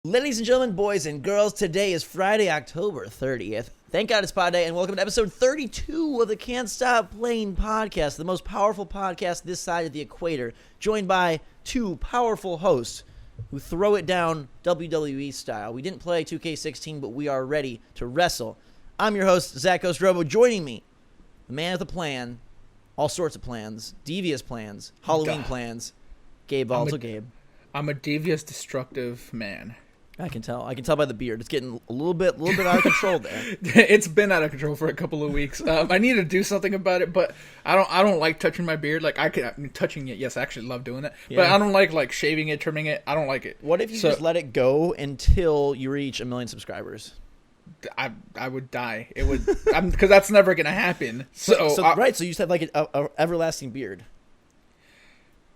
Ladies and gentlemen, boys and girls, today is Friday, October 30th. Thank God it's Pod Day, and welcome to episode 32 of the Can't Stop Playing podcast, the most powerful podcast this side of the equator, joined by two powerful hosts who throw it down WWE style. We didn't play 2K16, but we are ready to wrestle. I'm your host, Zach GhostRobo. Joining me, the man with a plan, all sorts of plans, devious plans, Halloween plans, Gabe Balto. Gabe. I'm a devious, destructive man. I can tell. I can tell by the beard. It's getting a little bit out of control there. It's been out of control for a couple of weeks. I need to do something about it, but I don't like touching my beard. Like touching it. Yes, I actually love doing it, but I don't like shaving it, trimming it. I don't like it. What if you just let it go until you reach 1 million subscribers? I would die. It would because that's never gonna happen. So you just have like a everlasting beard.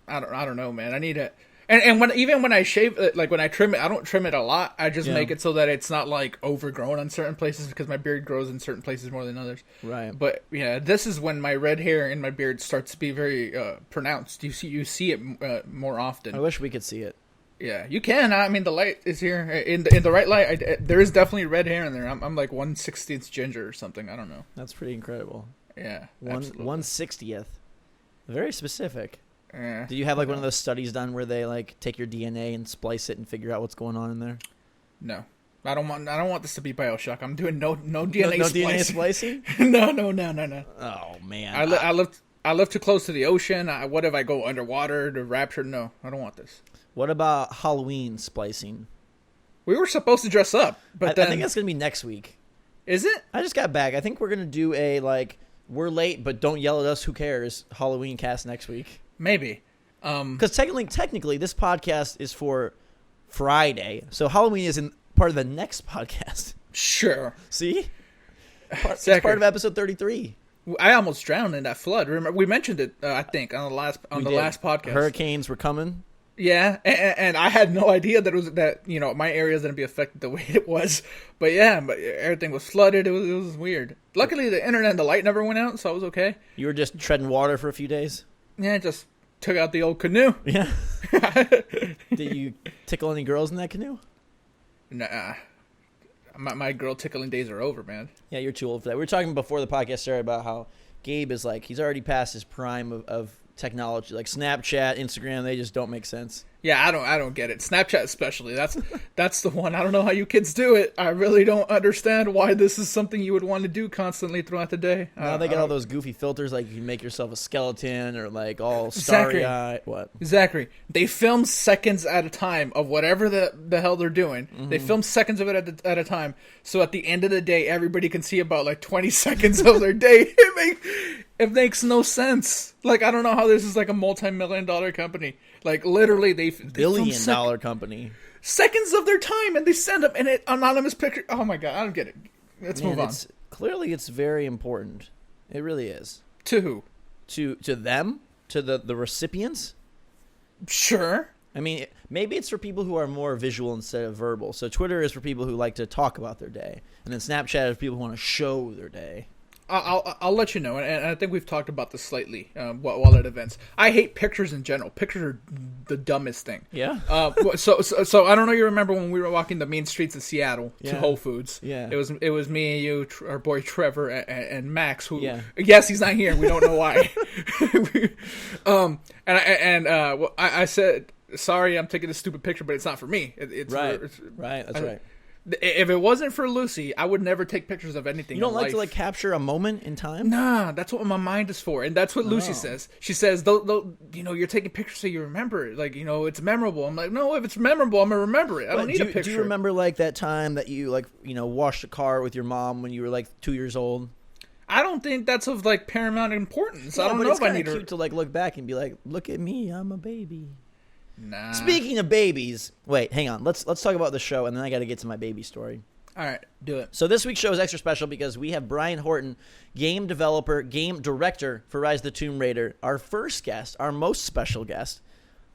I don't know, man. I need it. And when I shave, like when I trim it, I don't trim it a lot. I just make it so that it's not like overgrown on certain places because my beard grows in certain places more than others. Right. But yeah, this is when my red hair in my beard starts to be very pronounced. You see it more often. I wish we could see it. Yeah, you can. I mean, the light is here in the right light. There is definitely red hair in there. I'm like 1/60th ginger or something. I don't know. That's pretty incredible. Yeah, 1/60th. Very specific. Yeah. Did you have like one of those studies done where they like take your DNA and splice it and figure out what's going on in there? No, I don't want this to be BioShock. I'm doing no DNA no splicing. DNA splicing? No. Oh man, I live too close to the ocean. What if I go underwater to Rapture? No, I don't want this. What about Halloween splicing? We were supposed to dress up, but I think that's gonna be next week. Is it? I just got back. I think we're gonna do a we're late, but don't yell at us. Who cares? Halloween cast next week. Maybe. Because technically, this podcast is for Friday, so Halloween isn't part of the next podcast. Sure. See? It's part of episode 33. I almost drowned in that flood. Remember, we mentioned it, I think, on the last podcast. Hurricanes were coming. Yeah, and I had no idea that it was my area is going to be affected the way it was. But everything was flooded. It was weird. Luckily, the internet and the light never went out, so I was okay. You were just treading water for a few days? Yeah, just took out the old canoe. Yeah. Did you tickle any girls in that canoe? Nah. My girl tickling days are over, man. Yeah, you're too old for that. We were talking before the podcast started about how Gabe is he's already past his prime of technology. Like Snapchat, Instagram, they just don't make sense. Yeah, I don't get it. Snapchat especially. That's the one. I don't know how you kids do it. I really don't understand why this is something you would want to do constantly throughout the day. Now they got all those goofy filters, like you can make yourself a skeleton or like all starry-eyed. What? Zachary, they film seconds at a time of whatever the hell they're doing. Mm-hmm. They film seconds of it at a time. So at the end of the day, everybody can see about like 20 seconds of their day. It makes no sense. Like, I don't know how this is like a multi-million-dollar company. Like, literally, they billion-dollar company. Seconds of their time, and they send them an anonymous picture. Oh, my God. I don't get it. Let's move on. Clearly, it's very important. It really is. To who? To them? To the recipients? Sure. I mean, maybe it's for people who are more visual instead of verbal. So Twitter is for people who like to talk about their day. And then Snapchat is for people who want to show their day. I'll let you know, and I think we've talked about this slightly while at events. I hate pictures in general. Pictures are the dumbest thing. Yeah. So I don't know. You remember when we were walking the main streets of Seattle to Whole Foods? Yeah. It was me and you, our boy Trevor, and Max. Who? Yeah. Yes, he's not here. We don't know why. I said, sorry, I'm taking this stupid picture, but it's not for me. It's right. That's right. If it wasn't for Lucy, I would never take pictures of anything. You don't like life. to capture a moment in time? Nah, that's what my mind is for, and that's what Lucy says. She says, you're taking pictures so you remember it. Like, it's memorable. I'm like, no, if it's memorable, I'm gonna remember it. I don't need a picture. Do you remember that time that you washed a car with your mom when you were 2 years old? I don't think that's of paramount importance. No, I don't know if I need cute to look back and be like, look at me, I'm a baby. Nah. Speaking of babies, wait, hang on. Let's talk about the show, and then I got to get to my baby story. All right, do it. So this week's show is extra special because we have Brian Horton, game developer, game director for Rise of the Tomb Raider, our first guest, our most special guest,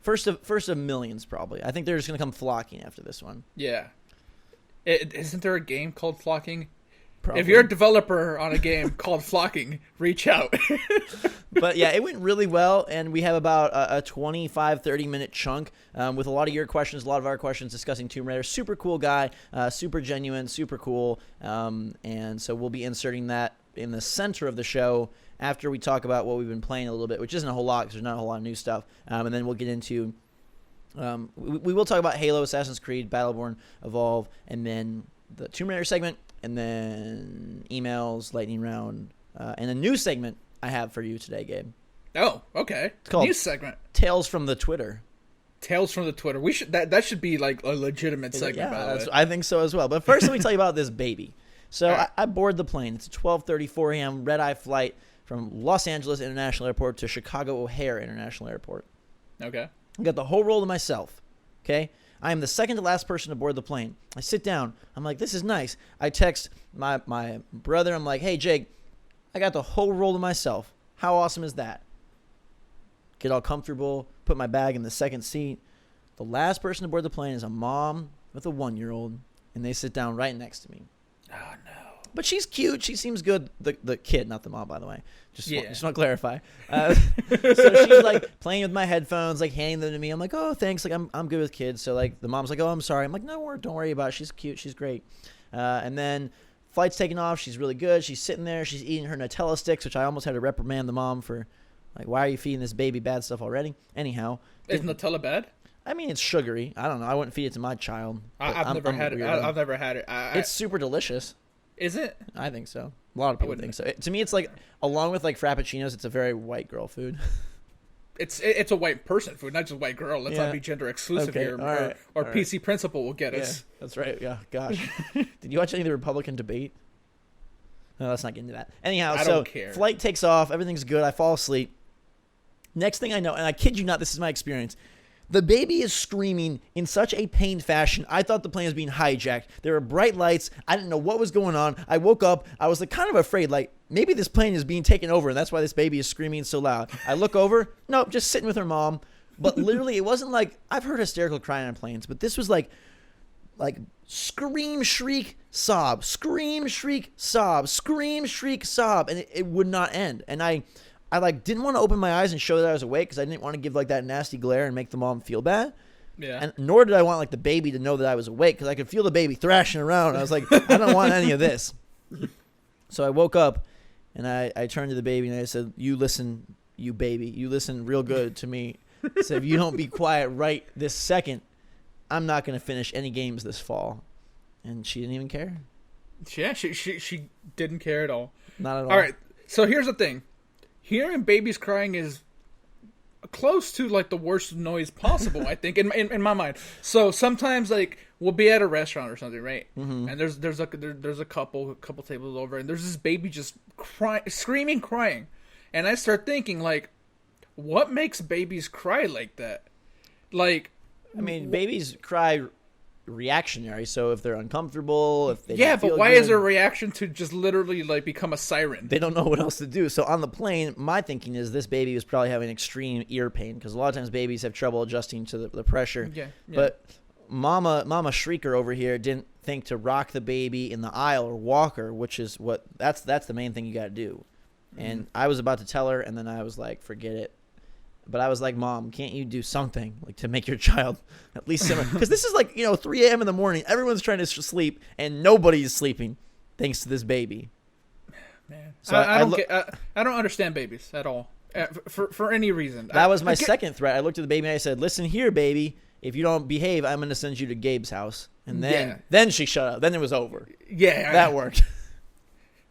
first of millions probably. I think they're just gonna come flocking after this one. Yeah. Isn't there a game called Flocking? Probably. If you're a developer on a game called Flocking, reach out. But yeah, it went really well, and we have about a 25, 30-minute chunk with a lot of your questions, a lot of our questions discussing Tomb Raider. Super cool guy, super genuine, super cool, and so we'll be inserting that in the center of the show after we talk about what we've been playing a little bit, which isn't a whole lot because there's not a whole lot of new stuff, and then we'll get into we will talk about Halo, Assassin's Creed, Battleborn, Evolve, and then the Tomb Raider segment, and then emails, lightning round, and a new segment I have for you today, Gabe. Oh, okay. It's called News segment. Tales from the Twitter. Tales from the Twitter. We should that should be like a legitimate segment. By the way. I think so as well. But first, let me tell you about this baby. So right. I board the plane. It's a 12:34 a.m. red-eye flight from Los Angeles International Airport to Chicago O'Hare International Airport. Okay. I got the whole roll to myself. Okay. I am the second to last person to board the plane. I sit down. I'm like, this is nice. I text my brother. I'm like, hey, Jake, I got the whole roll to myself. How awesome is that? Get all comfortable, put my bag in the second seat. The last person to board the plane is a mom with a 1-year-old, and they sit down right next to me. Oh, no. But she's cute. She seems good. The kid, not the mom, by the way. Just want to clarify. So she's like playing with my headphones, like handing them to me. I'm like, oh, thanks. Like I'm good with kids. So like the mom's like, oh, I'm sorry. I'm like, no, don't worry about it. She's cute. She's great. And then flight's taking off. She's really good. She's sitting there. She's eating her Nutella sticks, which I almost had to reprimand the mom for. Like, why are you feeding this baby bad stuff already? Anyhow. Is Nutella bad? I mean, it's sugary. I don't know. I wouldn't feed it to my child. I've never had it. I've never had it. It's super delicious. Is it? I think so. A lot of people think so. To me, it's like, along with like Frappuccinos, it's a very white girl food. It's a white person food, not just white girl. Let's not be gender exclusive here. Or PC Principal will get us. That's right. Yeah. Gosh. Did you watch any of the Republican debate? No, let's not get into that. Anyhow, I don't care. Flight takes off. Everything's good. I fall asleep. Next thing I know, and I kid you not, this is my experience. The baby is screaming in such a pained fashion. I thought the plane was being hijacked. There were bright lights. I didn't know what was going on. I woke up. I was like kind of afraid, like maybe this plane is being taken over, and that's why this baby is screaming so loud. I look over. Nope, just sitting with her mom. But literally, it wasn't like I've heard hysterical crying on planes, but this was like scream, shriek, sob, scream, shriek, sob, scream, shriek, sob, and it would not end. And I like didn't want to open my eyes and show that I was awake because I didn't want to give like that nasty glare and make the mom feel bad. Yeah. And nor did I want like the baby to know that I was awake because I could feel the baby thrashing around. I was like, I don't want any of this. So I woke up and I turned to the baby and I said, "You listen, you baby. You listen real good to me. So if you don't be quiet right this second, I'm not going to finish any games this fall." And she didn't even care. Yeah, she didn't care at all. Not at all. All right. So here's the thing. Hearing babies crying is close to like the worst noise possible, I think, in my mind. So sometimes like we'll be at a restaurant or something, right? Mm-hmm. And there's a couple tables over, and there's this baby just screaming, crying, and I start thinking like, what makes babies cry like that? Like, I mean, babies cry reactionary, so if they're uncomfortable, if they but why is their reaction to just literally like become a siren? They don't know what else to do. So on the plane, my thinking is this baby was probably having extreme ear pain because a lot of times babies have trouble adjusting to the pressure. Yeah. But mama shrieker over here didn't think to rock the baby in the aisle or walk her, which is that's the main thing you got to do. And I was about to tell her, and then I was like, forget it. But I was like, Mom, can't you do something like to make your child at least simmer? Because this is like, 3 a.m. in the morning. Everyone's trying to sleep, and nobody's sleeping thanks to this baby. Man, so I don't understand babies at all for any reason. That was my second threat. I looked at the baby and I said, "Listen here, baby. If you don't behave, I'm going to send you to Gabe's house." And then she shut up. Then it was over. Yeah, that worked.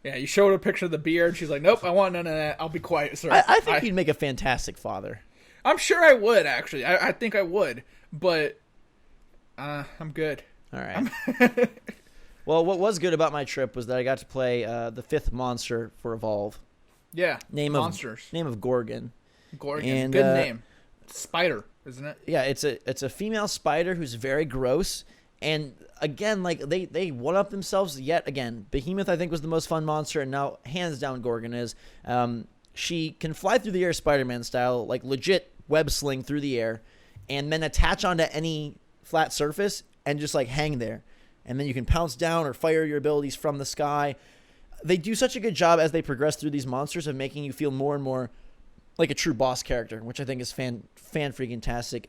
Yeah, you showed her a picture of the beard. She's like, "Nope, I want none of that. I'll be quiet, sir." I think you'd make a fantastic father. I'm sure I would, actually. I think I would, but I'm good. All right. Well, what was good about my trip was that I got to play the 5th monster for Evolve. Yeah, monsters. Name of Gorgon. Gorgon, and, good name. Spider, isn't it? Yeah, it's a female spider who's very gross. And again, like they one-up themselves yet again. Behemoth, I think, was the most fun monster, and now hands down Gorgon is. She can fly through the air Spider-Man style, like legit web sling through the air, and then attach onto any flat surface and just like hang there. And then you can pounce down or fire your abilities from the sky. they do such a good job as they progress through these monsters of making you feel more and more like a true boss character, which I think is fan freaking tastic.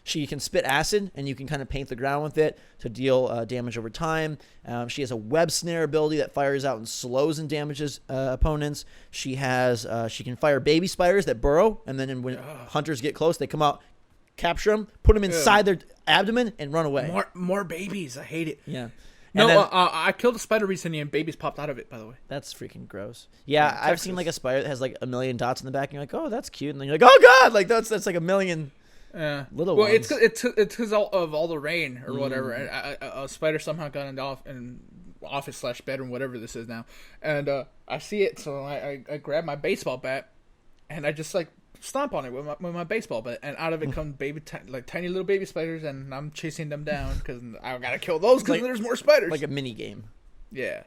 She can spit acid, and you can kind of paint the ground with it to deal damage over time. She has a web snare ability that fires out and slows and damages opponents. She can fire baby spiders that burrow, and then when hunters get close, they come out, capture them, put them inside their abdomen, and run away. More babies. I hate it. Yeah. I killed a spider recently and babies popped out of it, by the way. That's freaking gross. Yeah, I've seen like a spider that has like a million dots in the back, and you're like, oh, that's cute. And then you're like, oh, God, like that's like a million little ones. Well, it's because of all the rain or whatever. And a spider somehow got into office/bedroom, whatever this is now. And I see it, so I grab my baseball bat, and I just like stomp on it with my baseball bat, and out of it come tiny little baby spiders, and I'm chasing them down because I gotta kill those because there's more spiders. Like a mini game. Yeah.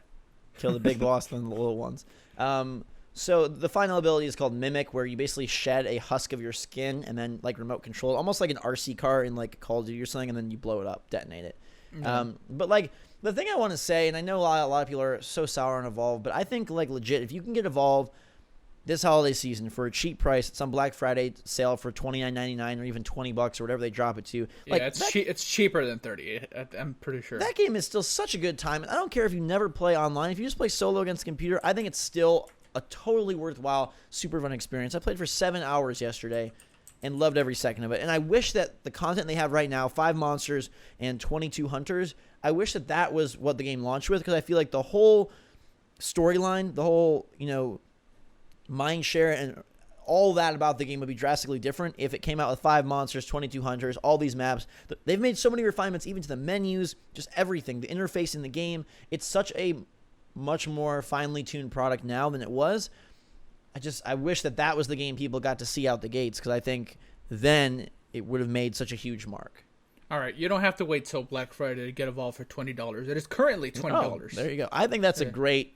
Kill the big boss, then the little ones. So the final ability is called Mimic, where you basically shed a husk of your skin and then like remote control it, almost like an RC car in like Call of Duty or something, and then you blow it up, detonate it. Mm-hmm. But like the thing I want to say, and I know a lot of people are so sour on Evolve, but I think like legit, if you can get Evolve this holiday season for a cheap price, it's on Black Friday sale for $29.99 or even $20 or whatever they drop it to. Like, yeah, it's cheaper than $30. I'm pretty sure that game is still such a good time. I don't care if you never play online. If you just play solo against the computer, I think it's still a totally worthwhile, super fun experience. I played for 7 hours yesterday and loved every second of it. And I wish that the content they have right now, 5 monsters and 22 hunters, I wish that was what the game launched with, because I feel like the whole storyline, the whole, mind share and all that about the game would be drastically different if it came out with 5 monsters, 22 hunters, all these maps. They've made so many refinements even to the menus, just everything, the interface in the game. It's such a much more finely tuned product now than it was. I wish that was the game people got to see out the gates, because I think then it would have made such a huge mark. All right, you don't have to wait till Black Friday to get Evolve for $20. It is currently $20. Oh, there you go. I think that's a great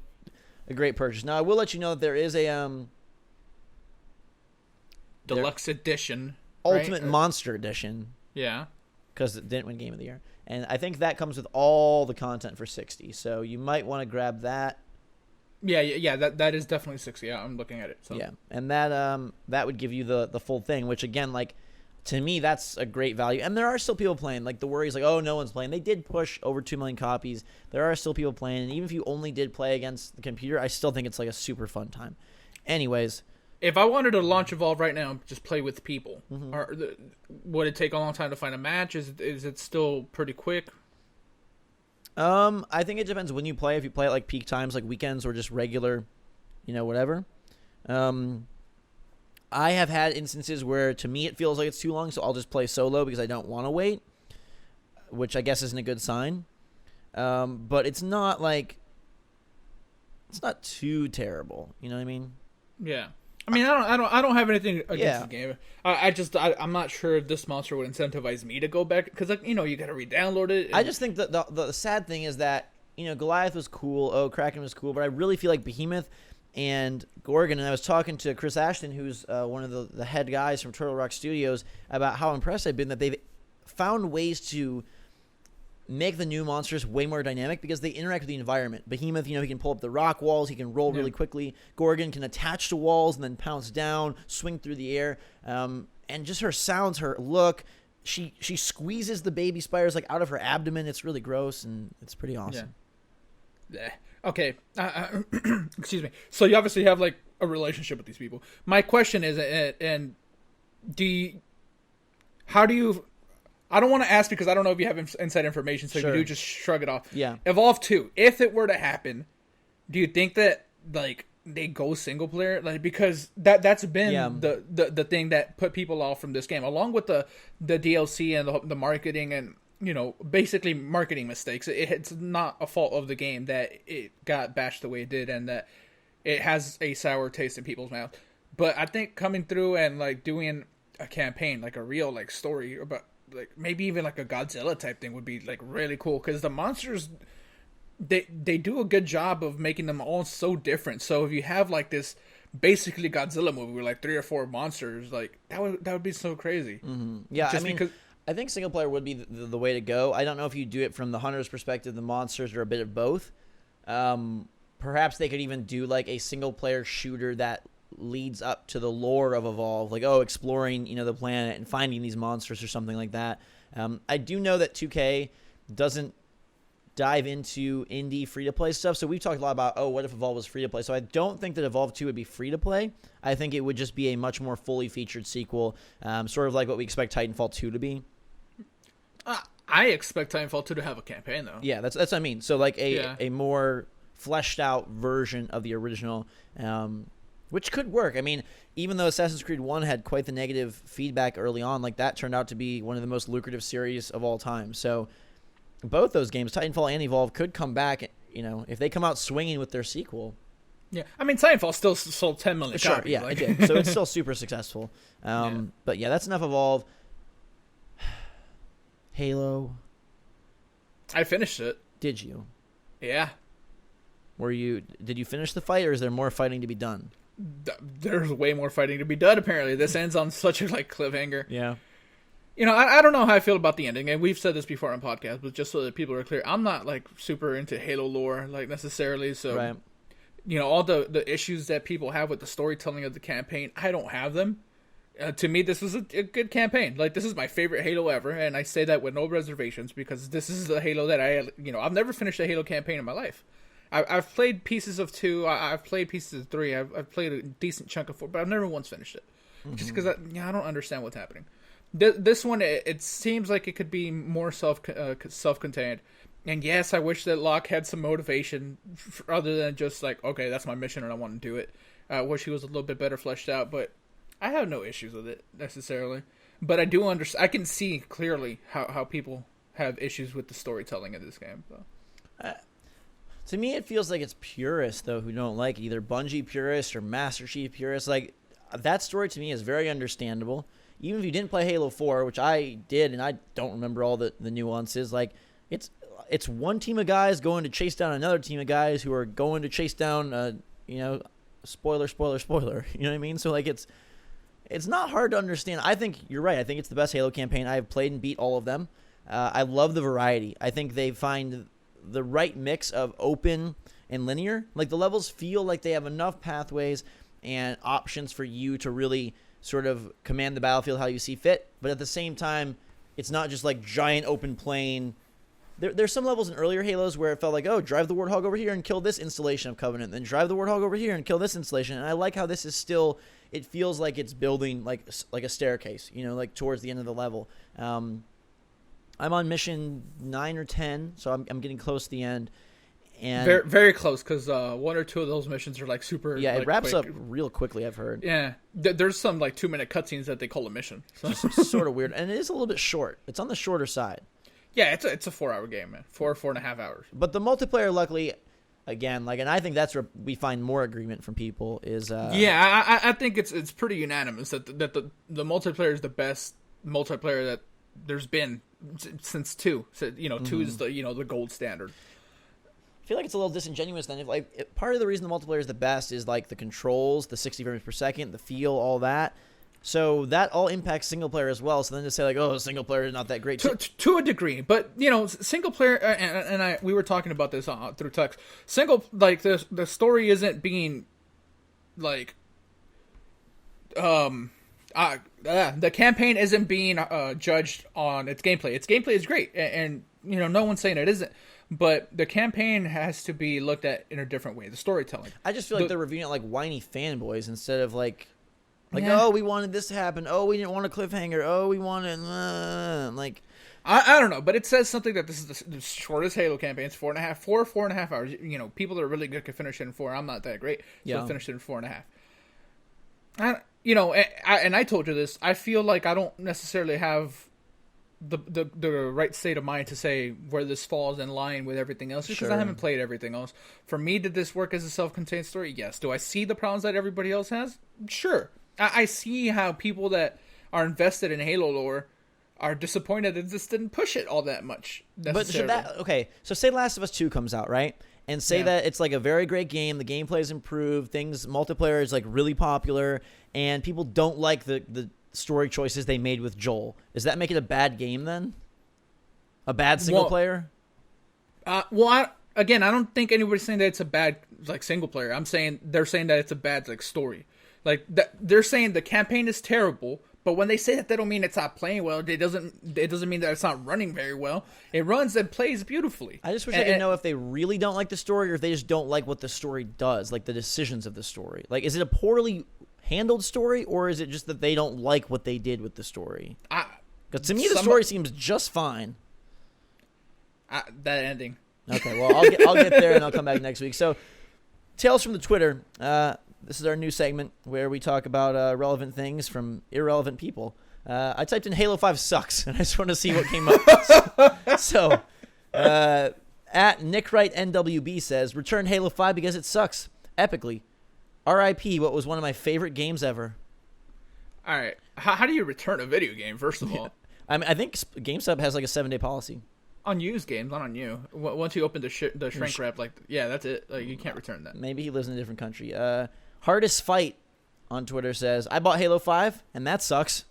purchase. Now, I will let you know that there is a deluxe edition, Ultimate Monster Edition. Yeah, because it didn't win Game of the Year, and I think that comes with all the content for $60. So you might want to grab that. Yeah. That is definitely $60. Yeah, I'm looking at it. So. Yeah, and that would give you the full thing, which again, like, to me, that's a great value. And there are still people playing. Like, the worry is like, oh, no one's playing. They did push over 2 million copies. There are still people playing. And even if you only did play against the computer, I still think it's like a super fun time. Anyways. If I wanted to launch Evolve right now and just play with people, would it take a long time to find a match? Is it still pretty quick? I think it depends when you play. If you play at like peak times, like weekends or just regular, whatever. I have had instances where, to me, it feels like it's too long, so I'll just play solo because I don't want to wait, which I guess isn't a good sign. But it's not too terrible. You know what I mean? Yeah. I mean, I don't have anything against the game. I'm not sure if this monster would incentivize me to go back, because you got to re-download it. I just think that the sad thing is that Goliath was cool, Kraken was cool, but I really feel like Behemoth and Gorgon, and I was talking to Chris Ashton, who's one of the head guys from Turtle Rock Studios, about how impressed I've been that they've found ways to make the new monsters way more dynamic because they interact with the environment. Behemoth, he can pull up the rock walls, he can roll really quickly. Gorgon can attach to walls and then pounce down, swing through the air, and just her sounds, her look. She squeezes the baby spiders like out of her abdomen. It's really gross, and it's pretty awesome. Yeah. Okay. Excuse me. So you obviously have like a relationship with these people. My question is, how do you? I don't want to ask because I don't know if you have inside information, so if you do, just shrug it off. Yeah. Evolve 2, if it were to happen, do you think that like they go single player? Like, because that's been the thing that put people off from this game, along with the DLC and the marketing and basically marketing mistakes. It's not a fault of the game that it got bashed the way it did and that it has a sour taste in people's mouth. But I think coming through and like doing a campaign, like a real like story about like maybe even like a Godzilla type thing would be like really cool, because the monsters they do a good job of making them all so different. So if you have like this basically Godzilla movie with like 3 or 4 monsters, like that would be so crazy. Mm-hmm. Yeah, just because I think single player would be the way to go. I don't know if you do it from the hunter's perspective, the monsters, or a bit of both. perhaps they could even do like a single player shooter that leads up to the lore of Evolve, like exploring the planet and finding these monsters or something like that. I do know that 2K doesn't dive into indie free-to-play stuff, so we've talked a lot about what if Evolve was free-to-play. So I don't think that Evolve 2 would be free-to-play. I think it would just be a much more fully featured sequel, sort of like what we expect Titanfall 2 to be. I expect Titanfall 2 to have a campaign, though. Yeah, that's what I mean. So like a more fleshed out version of the original, which could work. I mean, even though Assassin's Creed 1 had quite the negative feedback early on, like that turned out to be one of the most lucrative series of all time. So both those games, Titanfall and Evolve, could come back, if they come out swinging with their sequel. Yeah, I mean, Titanfall still sold 10 million copies. Yeah, it did. So it's still super successful. But yeah, that's enough Evolve. Halo. I finished it. Did you? Yeah. Did you finish the fight, or is there more fighting to be done? There's way more fighting to be done, apparently. This ends on such a cliffhanger. Yeah. I don't know how I feel about the ending, and we've said this before on podcast, but just so that people are clear, I'm not super into Halo lore necessarily. So, right. All the issues that people have with the storytelling of the campaign, I don't have them. To me, this was a good campaign. This is my favorite Halo ever, and I say that with no reservations because this is the Halo that I've never finished a Halo campaign in my life. I've played pieces of 2, I've played pieces of 3, I've played a decent chunk of 4, but I've never once finished it. Mm-hmm. Just because I don't understand what's happening. This one, it seems like it could be more self-contained. And yes, I wish that Locke had some motivation other than just okay, that's my mission and I want to do it. I wish he was a little bit better fleshed out, but I have no issues with it necessarily. But I do understand. I can see clearly how people have issues with the storytelling of this game. So. To me, it feels like it's purists, though, who don't like it. Either Bungie purists or Master Chief purists. That story to me is very understandable. Even if you didn't play Halo 4, which I did, and I don't remember all the nuances, it's one team of guys going to chase down another team of guys who are going to chase down, spoiler. You know what I mean? So, it's not hard to understand. I think you're right. I think it's the best Halo campaign. I have played and beat all of them. I love the variety. I think they find the right mix of open and linear. The levels feel like they have enough pathways and options for you to really sort of command the battlefield how you see fit. But at the same time, it's not just giant open plain. There's some levels in earlier Halos where it felt like, drive the Warthog over here and kill this installation of Covenant, then drive the Warthog over here and kill this installation. And I like how this is still, it feels like it's building like a staircase, towards the end of the level. I'm on mission 9 or 10, so I'm getting close to the end. And very, very close, because 1 or 2 of those missions are super. Yeah, it wraps quick. up real quickly, I've heard. Yeah, there's some 2-minute cutscenes that they call a mission. So. Just sort of weird, and it is a little bit short. It's on the shorter side. Yeah, it's a 4-hour game, man. 4.5 hours. But the multiplayer, luckily, again, and I think that's where we find more agreement from people is. Yeah, I think it's pretty unanimous that the multiplayer is the best multiplayer that there's been since 2. So 2 is the gold standard. I feel like it's a little disingenuous then. If part of the reason the multiplayer is the best is the controls, the 60 frames per second, the feel, all that. So that all impacts single player as well. So then to say single player is not that great to a degree, but single player and we were talking about this through text. The story isn't being the campaign isn't being judged on its gameplay. Its gameplay is great, and no one's saying it isn't. But the campaign has to be looked at in a different way. The storytelling. I just feel like they're reviewing it like whiny fanboys instead of oh, we wanted this to happen. Oh, we didn't want a cliffhanger. Oh, we wanted I don't know, but it says something that this is the shortest Halo campaign. It's 4.5 hours. People that are really good can finish it in 4. I'm not that great, so I finished it in 4.5. And I told you this. I feel like I don't necessarily have the right state of mind to say where this falls in line with everything else, just because I haven't played everything else. For me, did this work as a self-contained story? Yes. Do I see the problems that everybody else has? Sure. I see how people that are invested in Halo lore are disappointed that this didn't push it all that much. But so say Last of Us 2 comes out, right? And say that it's a very great game, the gameplay is improved, multiplayer is really popular, and people don't like the story choices they made with Joel. Does that make it a bad game then? A bad single player? again, I don't think anybody's saying that it's a bad like single player. They're saying that it's a bad like story. Like they're saying the campaign is terrible, but when they say that, they don't mean it's not playing well. It doesn't mean that it's not running very well. It runs and plays beautifully. I just wish I could know if they really don't like the story or if they just don't like what the story does, like the decisions of the story. Like, is it a poorly handled story, or is it just that they don't like what they did with the story? Because to me, the story seems just fine. That ending. Okay, well, I'll get there and I'll come back next week. So, Tales from the Twitter. This is our new segment where we talk about relevant things from irrelevant people. I typed in Halo 5 sucks, and I just want to see what came up. So, at NickWrightNWB says, return Halo 5 because it sucks. Epically. R.I.P. what was one of my favorite games ever. All right. How do you return a video game, first of all? I mean, I think GameStop has like a 7-day policy. On used games, not on you. Once you open the shrink wrap, like, yeah, that's it. Like, you can't return that. Maybe he lives in a different country. Hardest Fight on Twitter says, I bought Halo 5, and that sucks.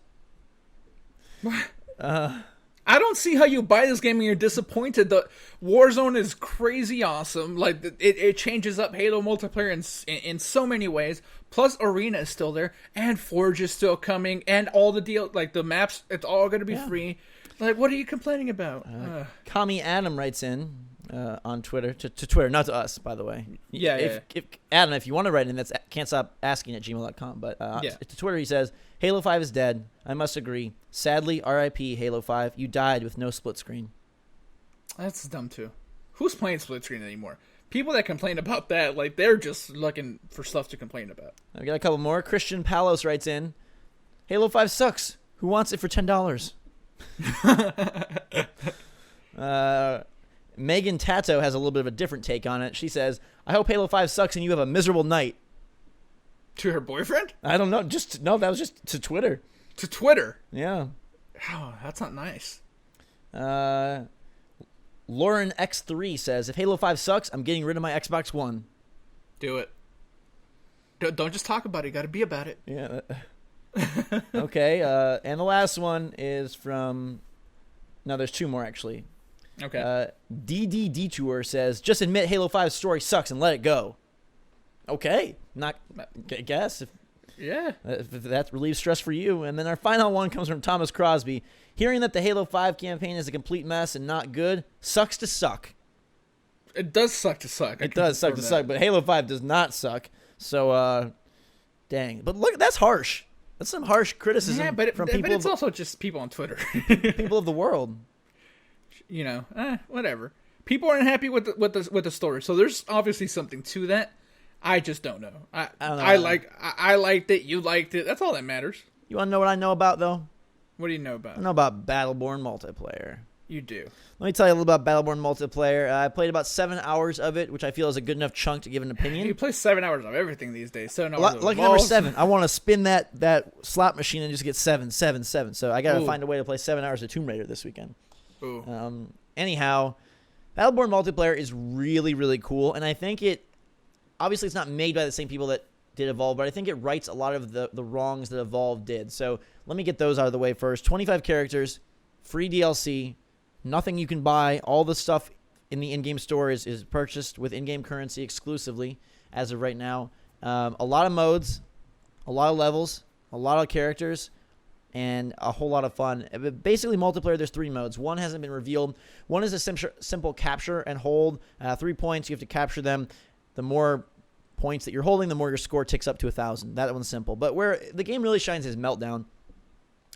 I don't see how you buy this game and you're disappointed. The Warzone is crazy awesome. Like, it changes up Halo multiplayer in so many ways. Plus, Arena is still there, and Forge is still coming, and all the maps, it's all going to be free. Like, what are you complaining about? Kami Adam writes in on Twitter, to Twitter, not to us, by the way. If Adam, if you want to write in, that's can't stop asking at gmail.com. But to Twitter, he says, Halo 5 is dead. I must agree. Sadly, RIP Halo 5. You died with no split screen. That's dumb, too. Who's playing split screen anymore? People that complain about that, like, they're just looking for stuff to complain about. I've got a couple more. Christian Palos writes in, Halo 5 sucks. Who wants it for $10? Megan Tato has a little bit of a different take on it. She says, I hope Halo 5 sucks and you have a miserable night. To her boyfriend? I don't know. That was just to Twitter. To Twitter? Yeah. Oh, that's not nice. Lauren X3 says, if Halo 5 sucks, I'm getting rid of my Xbox One. Do it. Don't just talk about it. You got to be about it. Yeah. Okay. And the last one is from... No, there's two more, actually. Okay. DD Detour says, just admit Halo 5's story sucks and let it go. Okay. Not... I guess. If that relieves stress for you. And then our final one comes from Thomas Crosby. Hearing that the Halo 5 campaign is a complete mess and not good sucks to suck. It does suck to suck. It does suck to suck, but Halo 5 does not suck. So, dang. But look, that's harsh. That's some harsh criticism from people. But it's also just people on Twitter. People of the world. You know, whatever. People aren't happy with the story, so there's obviously something to that. I just don't know. I liked it. You liked it. That's all that matters. You want to know what I know about, though? What do you know about? I know about Battleborn multiplayer. You do. Let me tell you a little about Battleborn multiplayer. I played about 7 hours of it, which I feel is a good enough chunk to give an opinion. You play 7 hours of everything these days. 7 hours. Lucky number 7. I want to spin that slot machine and just get 7. So I got to find a way to play 7 hours of Tomb Raider this weekend. Ooh. Anyhow, Battleborn multiplayer is really, really cool, and I think obviously it's not made by the same people that did Evolve, but I think it rights a lot of the wrongs that Evolve did. So let me get those out of the way first. 25 characters, free DLC, nothing you can buy. All the stuff in the in-game store is purchased with in-game currency exclusively as of right now. A lot of modes, a lot of levels, a lot of characters, and a whole lot of fun. Basically, multiplayer, there's 3 modes. One hasn't been revealed. One is a simple capture and hold. 3 points, you have to capture them. The more points that you're holding, the more your score ticks up to 1,000. That one's simple. But where the game really shines is Meltdown.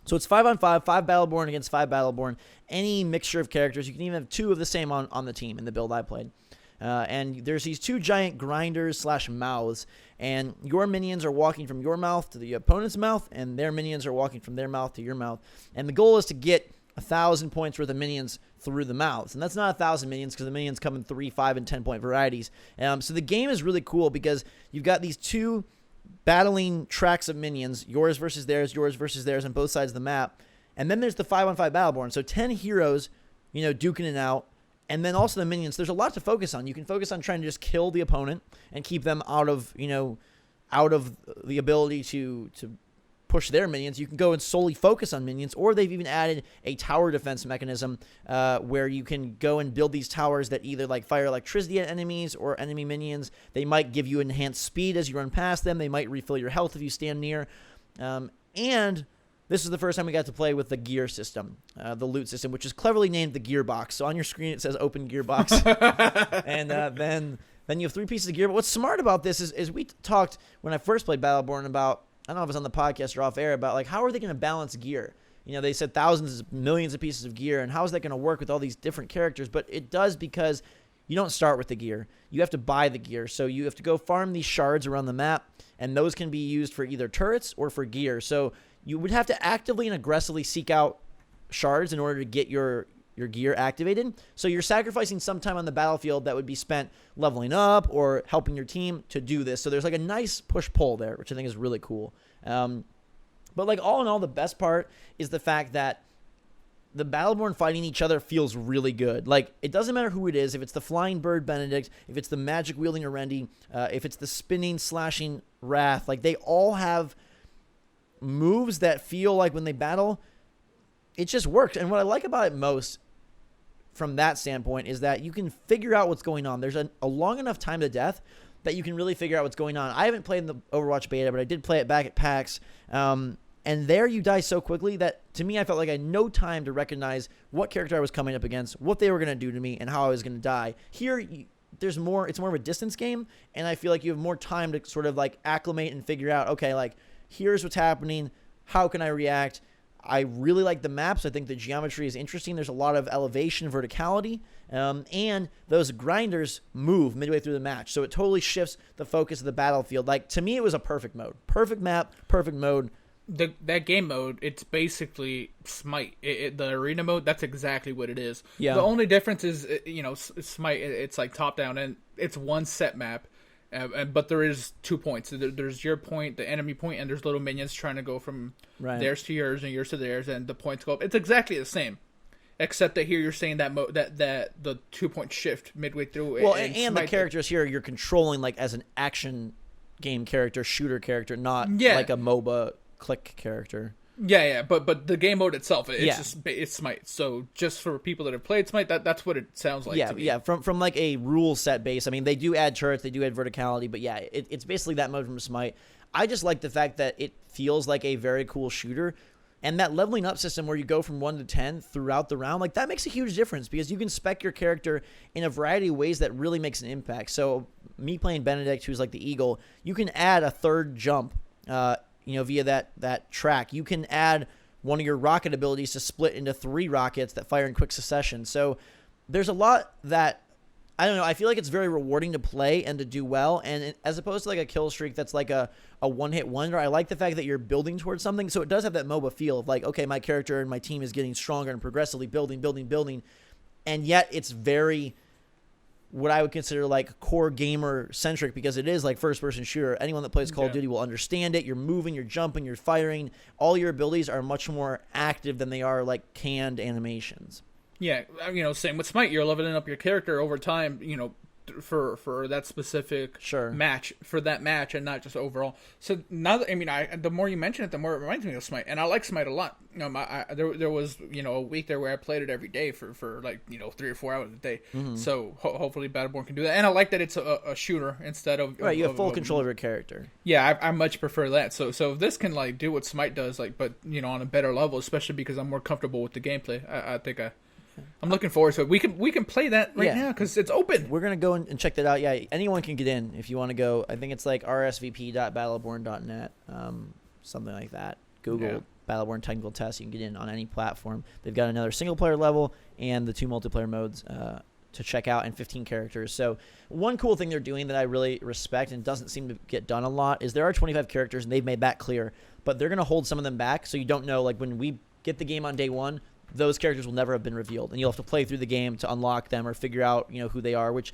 So it's 5-on-5, 5 Battleborn against 5 Battleborn. Any mixture of characters. You can even have 2 of the same on the team in the build I played. And there's these 2 giant grinders / mouths. And your minions are walking from your mouth to the opponent's mouth. And their minions are walking from their mouth to your mouth. And the goal is to get 1,000 points worth of minions through the mouths. And that's not 1,000 minions because the minions come in 3, 5, and 10-point varieties. So the game is really cool because you've got these 2 battling tracks of minions, yours versus theirs on both sides of the map. And then there's the 5-on-5 Battleborn. So 10 heroes, duking it out. And then also the minions. There's a lot to focus on. You can focus on trying to just kill the opponent and keep them out of the ability to push their minions. You can go and solely focus on minions, or they've even added a tower defense mechanism where you can go and build these towers that either like fire electricity at enemies or enemy minions. They might give you enhanced speed as you run past them. They might refill your health if you stand near. And this is the first time we got to play with the gear system, the loot system, which is cleverly named the gearbox. So on your screen it says open gearbox. And then you have 3 pieces of gear. But what's smart about this is we talked when I first played Battleborn about, I don't know if it's on the podcast or off air, about like how are they going to balance gear? You know, they said thousands, millions of pieces of gear, and how is that going to work with all these different characters? But it does, because you don't start with the gear. You have to buy the gear. So you have to go farm these shards around the map, and those can be used for either turrets or for gear. So you would have to actively and aggressively seek out shards in order to get your gear activated. So you're sacrificing some time on the battlefield that would be spent leveling up or helping your team to do this. So there's like a nice push-pull there, which I think is really cool. But like all in all, the best part is the fact that the Battleborn fighting each other feels really good. Like, it doesn't matter who it is, if it's the flying bird Benedict, if it's the magic wielding Arendi, if it's the spinning, slashing Wrath, like they all have moves that feel like when they battle, it just works. And what I like about it most from that standpoint is that you can figure out what's going on. There's a long enough time to death that you can really figure out what's going on. I haven't played in the Overwatch beta, but I did play it back at PAX. And there you die so quickly that, to me, I felt like I had no time to recognize what character I was coming up against, what they were going to do to me, and how I was going to die. Here, there's more. It's more of a distance game, and I feel like you have more time to sort of like acclimate and figure out, okay, like, here's what's happening. How can I react? I really like the maps. I think the geometry is interesting. There's a lot of elevation, verticality, and those grinders move midway through the match. So it totally shifts the focus of the battlefield. Like, to me, it was a perfect mode. Perfect map, perfect mode. That game mode, it's basically Smite. The arena mode, that's exactly what it is. Yeah. The only difference is, Smite, it's like top-down, and it's one set map. But there is 2 points. There's your point, the enemy point, and there's little minions trying to go from theirs to yours and yours to theirs, and the points go up. It's exactly the same, except that here you're saying that that the 2-point shift midway through. Well, and the characters here you're controlling like as an action game character, shooter character, not like a MOBA click character. Yeah, but the game mode itself, it's Smite. So just for people that have played Smite, that's what it sounds like to me. Yeah, from like a rule set base. I mean, they do add turrets, they do add verticality, but yeah, it's basically that mode from Smite. I just like the fact that it feels like a very cool shooter, and that leveling up system where you go from 1 to 10 throughout the round, like that makes a huge difference because you can spec your character in a variety of ways that really makes an impact. So me playing Benedict, who's like the Eagle, you can add a third jump, via that track. You can add one of your rocket abilities to split into 3 rockets that fire in quick succession. So there's a lot that, I don't know, I feel like it's very rewarding to play and to do well. And as opposed to like a kill streak that's like a one-hit wonder, I like the fact that you're building towards something. So it does have that MOBA feel of like, okay, my character and my team is getting stronger and progressively building. And yet it's very, what I would consider like core gamer centric, because it is like first person shooter. Anyone that plays Call of Duty will understand it. You're moving, you're jumping, you're firing. All your abilities are much more active than they are like canned animations. Yeah, same with Smite. You're leveling up your character over time, for that specific match, for that match, and not just overall. So now that, the more you mention it, the more it reminds me of Smite, and I like Smite a lot. There was a week there where I played it every day for like 3 or 4 hours a day. Mm-hmm. So hopefully Battleborn can do that, and I like that it's a shooter instead of you have full control of your character. Yeah, I much prefer that. So if this can like do what Smite does, like, but on a better level, especially because I'm more comfortable with the gameplay, I think I'm looking forward to it. We can play that now because it's open. We're going to go and check that out. Yeah, anyone can get in if you want to go. I think it's like rsvp.battleborn.net, something like that. Google Battleborn Technical Test. You can get in on any platform. They've got another single-player level and the 2 multiplayer modes to check out, and 15 characters. So one cool thing they're doing that I really respect and doesn't seem to get done a lot is there are 25 characters, and they've made that clear. But they're going to hold some of them back, so you don't know, like when we get the game on day 1, those characters will never have been revealed, and you'll have to play through the game to unlock them or figure out, who they are, which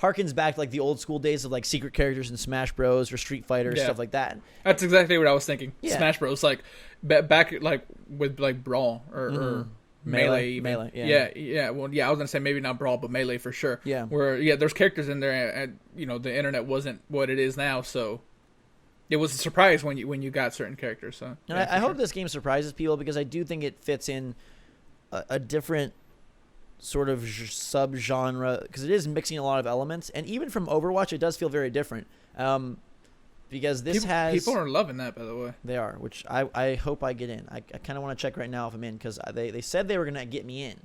harkens back to like the old school days of like secret characters in Smash Bros. Or Street Fighter, stuff like that. That's exactly what I was thinking. Yeah. Smash Bros. Like back like with like Brawl or Melee. Even. Yeah. Well, I was gonna say maybe not Brawl, but Melee for sure. Yeah. Where there's characters in there, and the internet wasn't what it is now, so. it was a surprise when you got certain characters. So And I hope this game surprises people, because I do think it fits in a different sort of sub-genre, because it is mixing a lot of elements. And even from Overwatch, it does feel very different. Because this people are loving that, by the way. They are, which I hope I get in. I kind of want to check right now if I'm in, because they said they were going to get me in.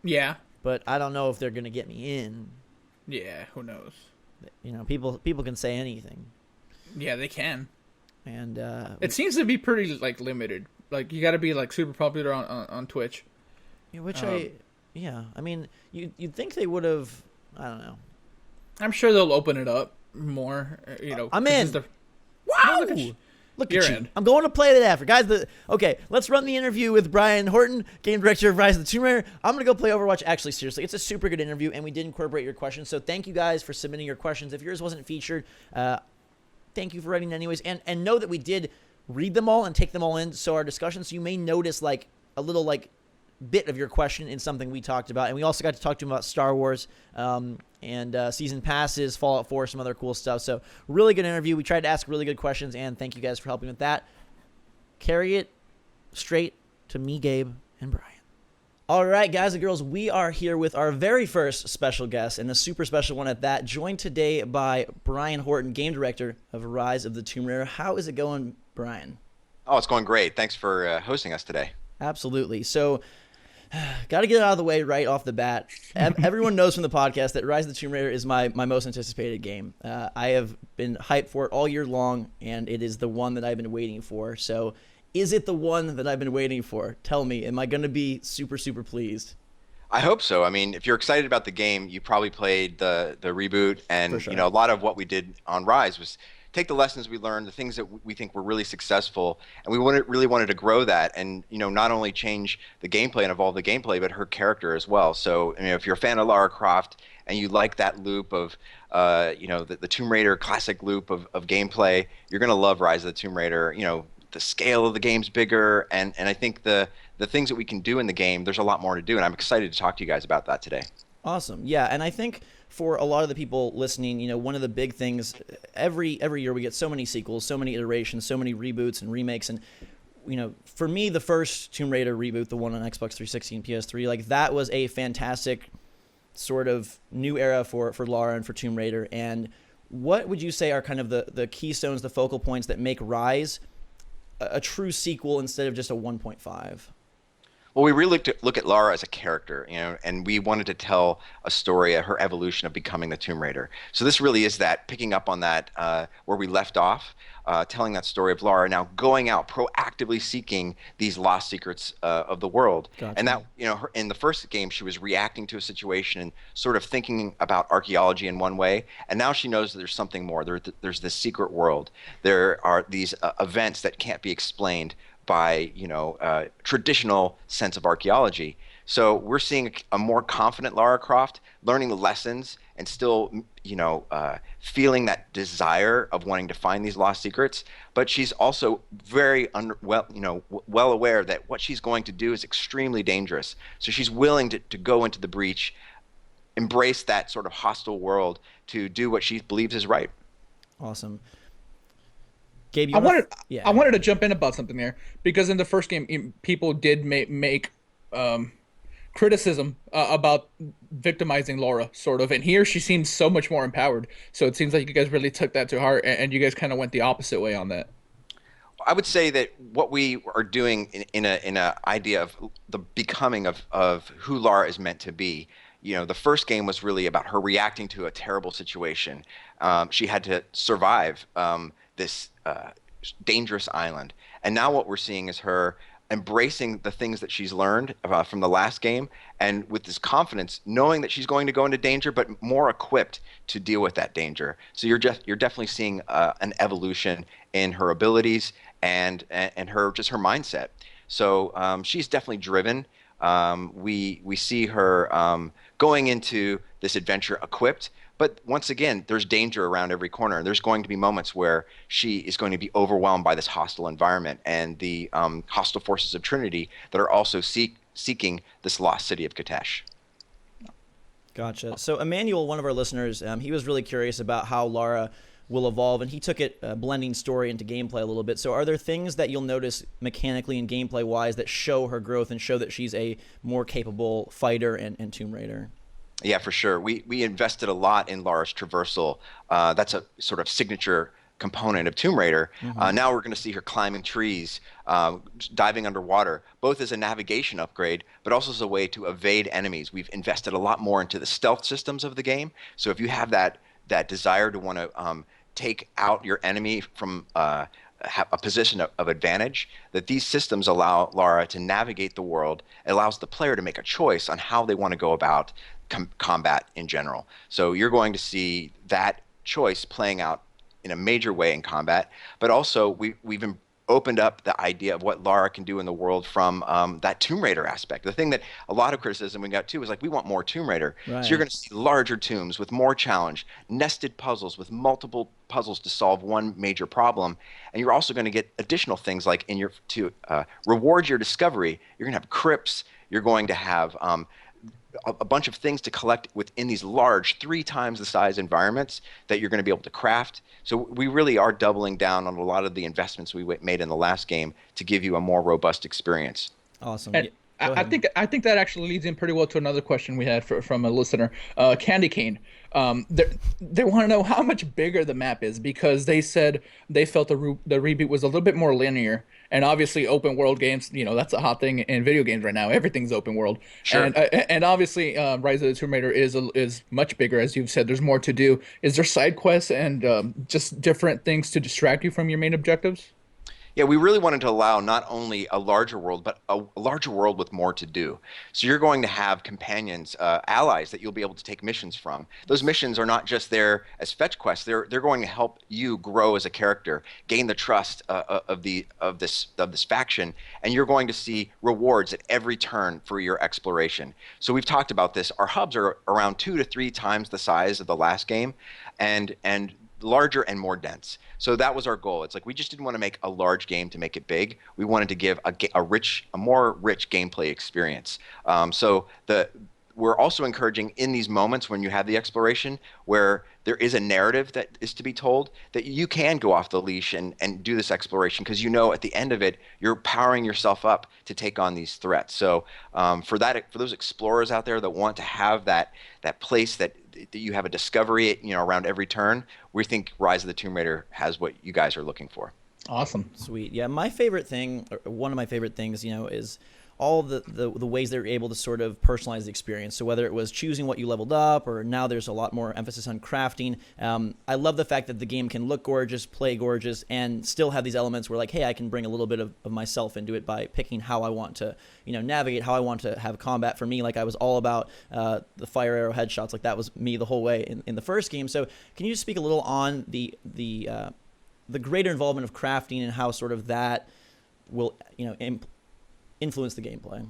Yeah. But I don't know if they're going to get me in. Yeah, who knows? You know, people can say anything. Yeah, they can. And it seems to be pretty like limited. Like you got to be like super popular on Twitch. Which I mean, you'd think they would have. I don't know. I'm sure they'll open it up more. I'm in. Wow! Look at you. I'm going to play that after. Guys, okay, let's run the interview with Brian Horton, game director of Rise of the Tomb Raider. I'm going to go play Overwatch. Actually, seriously, it's a super good interview, and we did incorporate your questions. So thank you guys for submitting your questions. If yours wasn't featured, thank you for writing anyways. And know that we did read them all and take them all in. So our discussions, you may notice like a little like bit of your question in something we talked about. And we also got to talk to him about Star Wars and season passes, Fallout 4, some other cool stuff. So really good interview. We tried to ask really good questions, and thank you guys for helping with that. Carry it straight to me, Gabe, and Brian. All right, guys and girls, we are here with our very first special guest, and a super special one at that, joined today by Brian Horton, game director of Rise of the Tomb Raider. How is it going, Brian? Oh, it's going great. Thanks for hosting us today. Absolutely. So, got to get it out of the way right off the bat. Everyone knows from the podcast that Rise of the Tomb Raider is my most anticipated game. I have been hyped for it all year long, and it is the one that I've been waiting for. So, is it the one that I've been waiting for? Tell me, am I going to be super, super pleased? I hope so. I mean, if you're excited about the game, you probably played the reboot, and sure. A lot of what we did on Rise was take the lessons we learned, the things that we think were really successful, and we really wanted to grow that, and not only change the gameplay and evolve the gameplay, but her character as well. So if you're a fan of Lara Croft and you like that loop of the Tomb Raider classic loop of gameplay, you're gonna love Rise of the Tomb Raider. The scale of the game's bigger, and I think the things that we can do in the game, there's a lot more to do, and I'm excited to talk to you guys about that today. Awesome. Yeah, and I think for a lot of the people listening, one of the big things, every year we get so many sequels, so many iterations, so many reboots and remakes, and for me, the first Tomb Raider reboot, the one on Xbox 360 and PS3, like that was a fantastic sort of new era for Lara and for Tomb Raider. And what would you say are kind of the keystones, the focal points that make Rise a true sequel instead of just a 1.5? Well, we really look at Lara as a character, and we wanted to tell a story, her evolution of becoming the Tomb Raider. So this really is that, picking up on that where we left off, telling that story of Lara now going out, proactively seeking these lost secrets of the world. Gotcha. And that, her, in the first game, she was reacting to a situation and sort of thinking about archaeology in one way, and now she knows that there's something more. There's this secret world. There are these events that can't be explained by traditional sense of archaeology. So we're seeing a more confident Lara Croft, learning the lessons and still feeling that desire of wanting to find these lost secrets. But she's also very well aware that what she's going to do is extremely dangerous. So she's willing to go into the breach, embrace that sort of hostile world to do what she believes is right. Awesome. Gabe, I wanted to jump in about something there, because in the first game, people did make criticism about victimizing Lara, sort of, and here she seems so much more empowered. So it seems like you guys really took that to heart, and you guys kind of went the opposite way on that. I would say that what we are doing in a idea of the becoming of who Lara is meant to be. The first game was really about her reacting to a terrible situation. She had to survive this dangerous island. And now what we're seeing is her embracing the things that she's learned from the last game, and with this confidence, knowing that she's going to go into danger, but more equipped to deal with that danger. So you're definitely seeing an evolution in her abilities and her mindset. So she's definitely driven. We see her going into this adventure equipped. But once again, there's danger around every corner. There's going to be moments where she is going to be overwhelmed by this hostile environment and the hostile forces of Trinity that are also seeking this lost city of Katesh. Gotcha. So Emmanuel, one of our listeners, he was really curious about how Lara will evolve, and he took it blending story into gameplay a little bit. So are there things that you'll notice mechanically and gameplay wise that show her growth and show that she's a more capable fighter and Tomb Raider? Yeah, for sure. We invested a lot in Lara's traversal. That's a sort of signature component of Tomb Raider. Now we're going to see her climbing trees, diving underwater, both as a navigation upgrade, but also as a way to evade enemies. We've invested a lot more into the stealth systems of the game. So if you have that desire to want to take out your enemy from a position of advantage, that these systems allow Lara to navigate the world. It allows the player to make a choice on how they want to go about combat in general. So you're going to see that choice playing out in a major way in combat, but also we've opened up the idea of what Lara can do in the world from that Tomb Raider aspect. The thing that a lot of criticism we got too was like, we want more Tomb Raider. Right. So you're going to see larger tombs with more challenge, nested puzzles with multiple puzzles to solve one major problem, and you're also going to get additional things like to reward your discovery. You're going to have crypts. You're going to have a bunch of things to collect within these large 3 times the size environments that you're going to be able to craft. So we really are doubling down on a lot of the investments we made in the last game to give you a more robust experience. Awesome. And I think that actually leads in pretty well to another question we had from a listener, Candy Cane. They want to know how much bigger the map is, because they said they felt the reboot was a little bit more linear. And obviously, open world games, that's a hot thing in video games right now. Everything's open world. Sure. And obviously, Rise of the Tomb Raider is much bigger, as you've said. There's more to do. Is there side quests and just different things to distract you from your main objectives? Yeah, we really wanted to allow not only a larger world, but a larger world with more to do. So you're going to have companions, allies that you'll be able to take missions from. Those missions are not just there as fetch quests. They're going to help you grow as a character, gain the trust of this faction, and you're going to see rewards at every turn for your exploration. So we've talked about this. Our hubs are around 2 to 3 times the size of the last game, and larger and more dense. So that was our goal. It's like we just didn't want to make a large game to make it big. We wanted to give a more rich gameplay experience. We're also encouraging in these moments when you have the exploration where there is a narrative that is to be told, that you can go off the leash and do this exploration, because at the end of it, you're powering yourself up to take on these threats. So for those explorers out there that want to have that place that you have a discovery around every turn, we think Rise of the Tomb Raider has what you guys are looking for. Awesome. Sweet. Yeah, my favorite thing, or one of my favorite things, is all the ways they're able to sort of personalize the experience. So whether it was choosing what you leveled up, or now there's a lot more emphasis on crafting. I love the fact that the game can look gorgeous, play gorgeous, and still have these elements where, like, hey, I can bring a little bit of myself into it by picking how I want to, navigate, how I want to have combat. For me, like, I was all about the fire arrow headshots. Like, that was me the whole way in the first game. So can you just speak a little on the greater involvement of crafting and how sort of that will, influence the gameplay?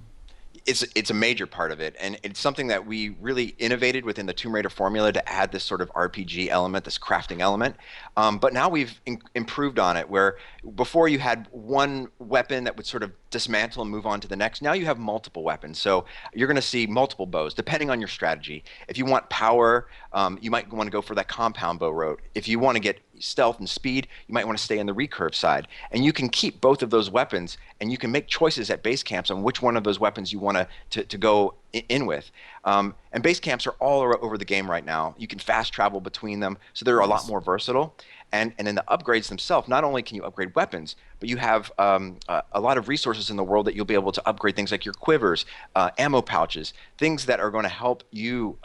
It's a major part of it, and it's something that we really innovated within the Tomb Raider formula to add this sort of RPG element, this crafting element. But now we've improved on it, where before you had one weapon that would sort of dismantle and move on to the next. Now you have multiple weapons, so you're going to see multiple bows depending on your strategy. If you want power, you might want to go for that compound bow route. If you want to get stealth and speed, you might want to stay on the recurve side. And you can keep both of those weapons, and you can make choices at base camps on which one of those weapons you want to go in with. And base camps are all over the game right now. You can fast travel between them, so they're a lot more versatile. And in the upgrades themselves, not only can you upgrade weapons, but you have a lot of resources in the world that you'll be able to upgrade things like your quivers, ammo pouches, things that are going to help you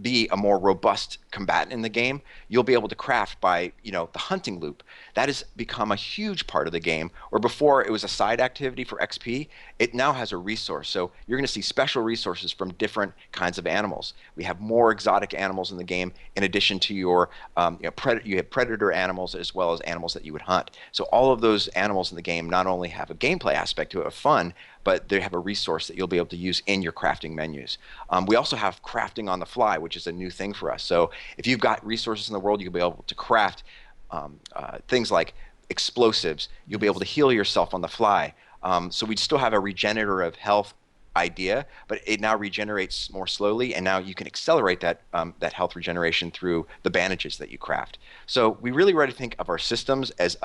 be a more robust combatant in the game. You'll be able to craft by, the hunting loop. That has become a huge part of the game, where before it was a side activity for XP, it now has a resource. So you're going to see special resources from different kinds of animals. We have more exotic animals in the game, in addition to your, you have predator animals as well as animals that you would hunt. So all of those animals in the game not only have a gameplay aspect to it of fun, but they have a resource that you'll be able to use in your crafting menus. We also have crafting on the fly, which is a new thing for us. So if you've got resources in the world, you'll be able to craft things like explosives. You'll be able to heal yourself on the fly. So we still have a regenerator of health idea, but it now regenerates more slowly, and now you can accelerate that health regeneration through the bandages that you craft. So we really try to think of our systems as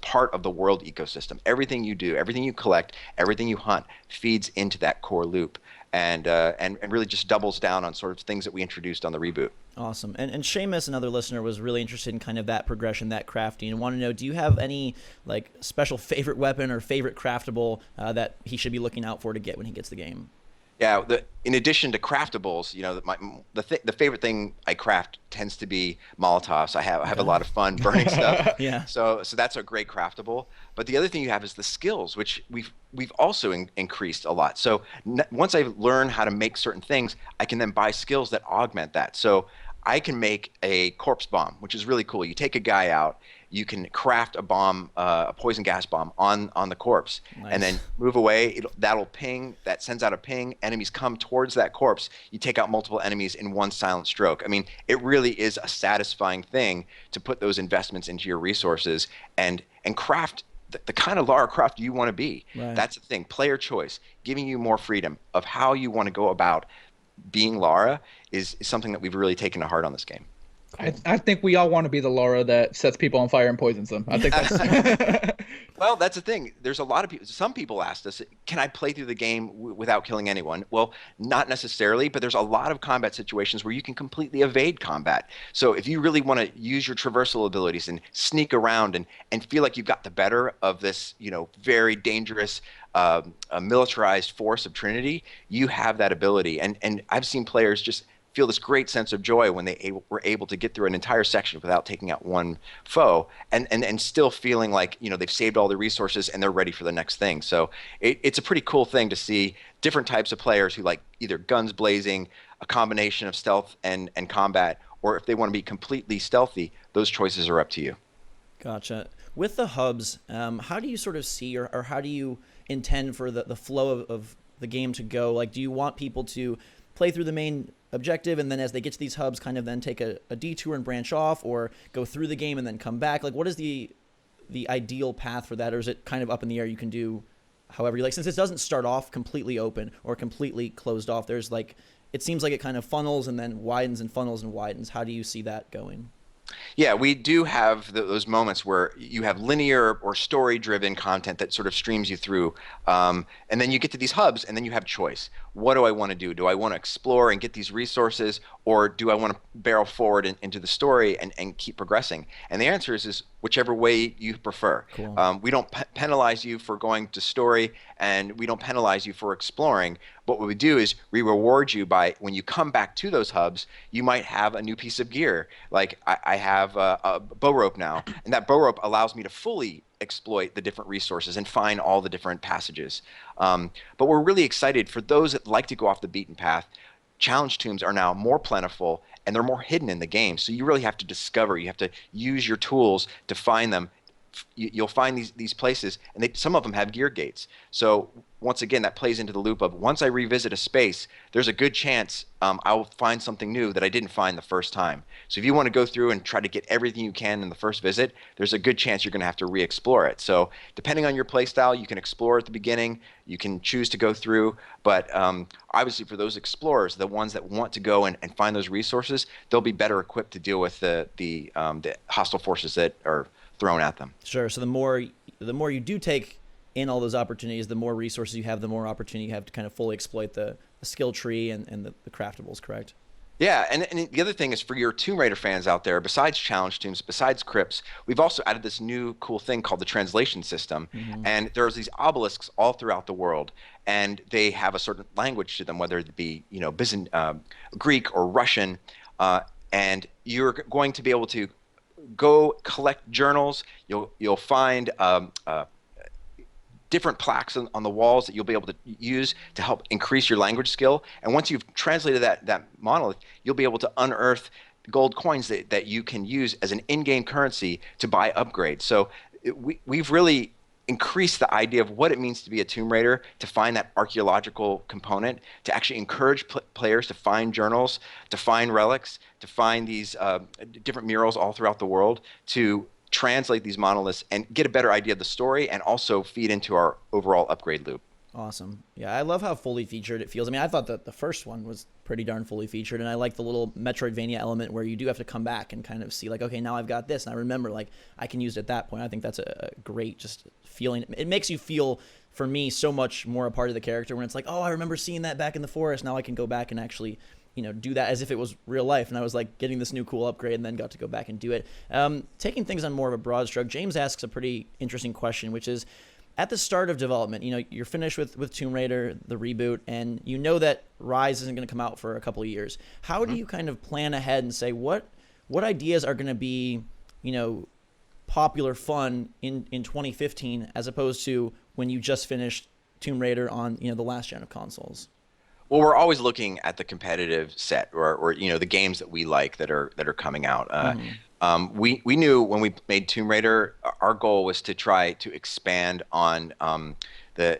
part of the world ecosystem. Everything you do, everything you collect, everything you hunt feeds into that core loop, and really just doubles down on sort of things that we introduced on the reboot. Awesome. And Seamus, another listener, was really interested in kind of that progression, that crafting, and want to know, do you have any like special favorite weapon or favorite craftable that he should be looking out for to get when he gets the game? Yeah, in addition to craftables, the favorite thing I craft tends to be Molotovs. I have a lot of fun burning stuff. Yeah. So that's a great craftable. But the other thing you have is the skills, which we've also increased a lot. So once I learn how to make certain things, I can then buy skills that augment that. So I can make a corpse bomb, which is really cool. You take a guy out, you can craft a bomb, a poison gas bomb on the corpse, Nice. and then move away. That'll ping. That sends out a ping. Enemies come towards that corpse. You take out multiple enemies in one silent stroke. I mean, it really is a satisfying thing to put those investments into your resources and craft the kind of Lara Croft you want to be. Right. That's the thing. Player choice, giving you more freedom of how you want to go about being Lara is something that we've really taken to heart on this game. I think we all want to be the Lara that sets people on fire and poisons them. I think that's Well, that's the thing. There's a lot of people. Some people asked us, can I play through the game without killing anyone? Well, not necessarily, but there's a lot of combat situations where you can completely evade combat. So if you really want to use your traversal abilities and sneak around and feel like you've got the better of this, very dangerous militarized force of Trinity, you have that ability. And I've seen players just feel this great sense of joy when they were able to get through an entire section without taking out one foe, and still feeling like they've saved all their resources and they're ready for the next thing. So it's a pretty cool thing to see different types of players who like either guns blazing, a combination of stealth and combat, or if they want to be completely stealthy, those choices are up to you. Gotcha. With the hubs, how do you sort of see or how do you intend for the flow of the game to go? Like, do you want people to play through the main objective and then as they get to these hubs kind of then take a detour and branch off, or go through the game and then come back? Like, what is the ideal path for that, or is it kind of up in the air? You can do however you like, since it doesn't start off completely open or completely closed off. There's like, it seems like it kind of funnels and then widens and funnels and widens. How do you see that going? Yeah, we do have those moments where you have linear or story-driven content that sort of streams you through, and then you get to these hubs, and then you have choice. What do I want to do? Do I want to explore and get these resources, or do I want to barrel forward into the story and keep progressing? And the answer is whichever way you prefer. Cool. We don't penalize you for going to story, and we don't penalize you for exploring. But what we do is we reward you by, when you come back to those hubs, you might have a new piece of gear. Like I have a bow rope now, and that bow rope allows me to fully exploit the different resources and find all the different passages. But we're really excited for those that like to go off the beaten path. Challenge tombs are now more plentiful and they're more hidden in the game. So you really have to discover, you have to use your tools to find them. You'll find these places, and some of them have gear gates. So once again, that plays into the loop of, once I revisit a space, there's a good chance I'll find something new that I didn't find the first time. So if you want to go through and try to get everything you can in the first visit, there's a good chance you're going to have to re-explore it. So depending on your play style, you can explore at the beginning, you can choose to go through, but obviously for those explorers, the ones that want to go and find those resources, they'll be better equipped to deal with the hostile forces that are thrown at them. Sure. So the more you do take in all those opportunities, the more resources you have, the more opportunity you have to kind of fully exploit the skill tree and the craftables, correct? Yeah, and the other thing is, for your Tomb Raider fans out there, besides challenge tombs, besides crypts, we've also added this new cool thing called the translation system. Mm-hmm. And there's these obelisks all throughout the world, and they have a certain language to them, whether it be Greek or Russian, and you're going to be able to go collect journals. You'll find different plaques on the walls that you'll be able to use to help increase your language skill. And once you've translated that monolith, you'll be able to unearth gold coins that you can use as an in-game currency to buy upgrades. So we've really increased the idea of what it means to be a Tomb Raider, to find that archaeological component, to actually encourage players to find journals, to find relics, to find these different murals all throughout the world, to translate these monoliths and get a better idea of the story, and also feed into our overall upgrade loop. Awesome. Yeah, I love how fully featured it feels. I mean, I thought that the first one was pretty darn fully featured, and I like the little Metroidvania element where you do have to come back and kind of see, like, okay, now I've got this, and I remember, like, I can use it at that point. I think that's a great just feeling. It makes you feel, for me, so much more a part of the character when it's like, oh, I remember seeing that back in the forest. Now I can go back and actually, do that as if it was real life. And I was like getting this new cool upgrade and then got to go back and do it. Taking things on more of a broad stroke, James asks a pretty interesting question, which is, at the start of development, you're finished with Tomb Raider, the reboot, and you know that Rise isn't going to come out for a couple of years. How do you kind of plan ahead and say what ideas are going to be, popular fun in 2015 as opposed to when you just finished Tomb Raider on, the last gen of consoles? Well, we're always looking at the competitive set, or the games that we like that are coming out. We knew when we made Tomb Raider, our goal was to try to expand on the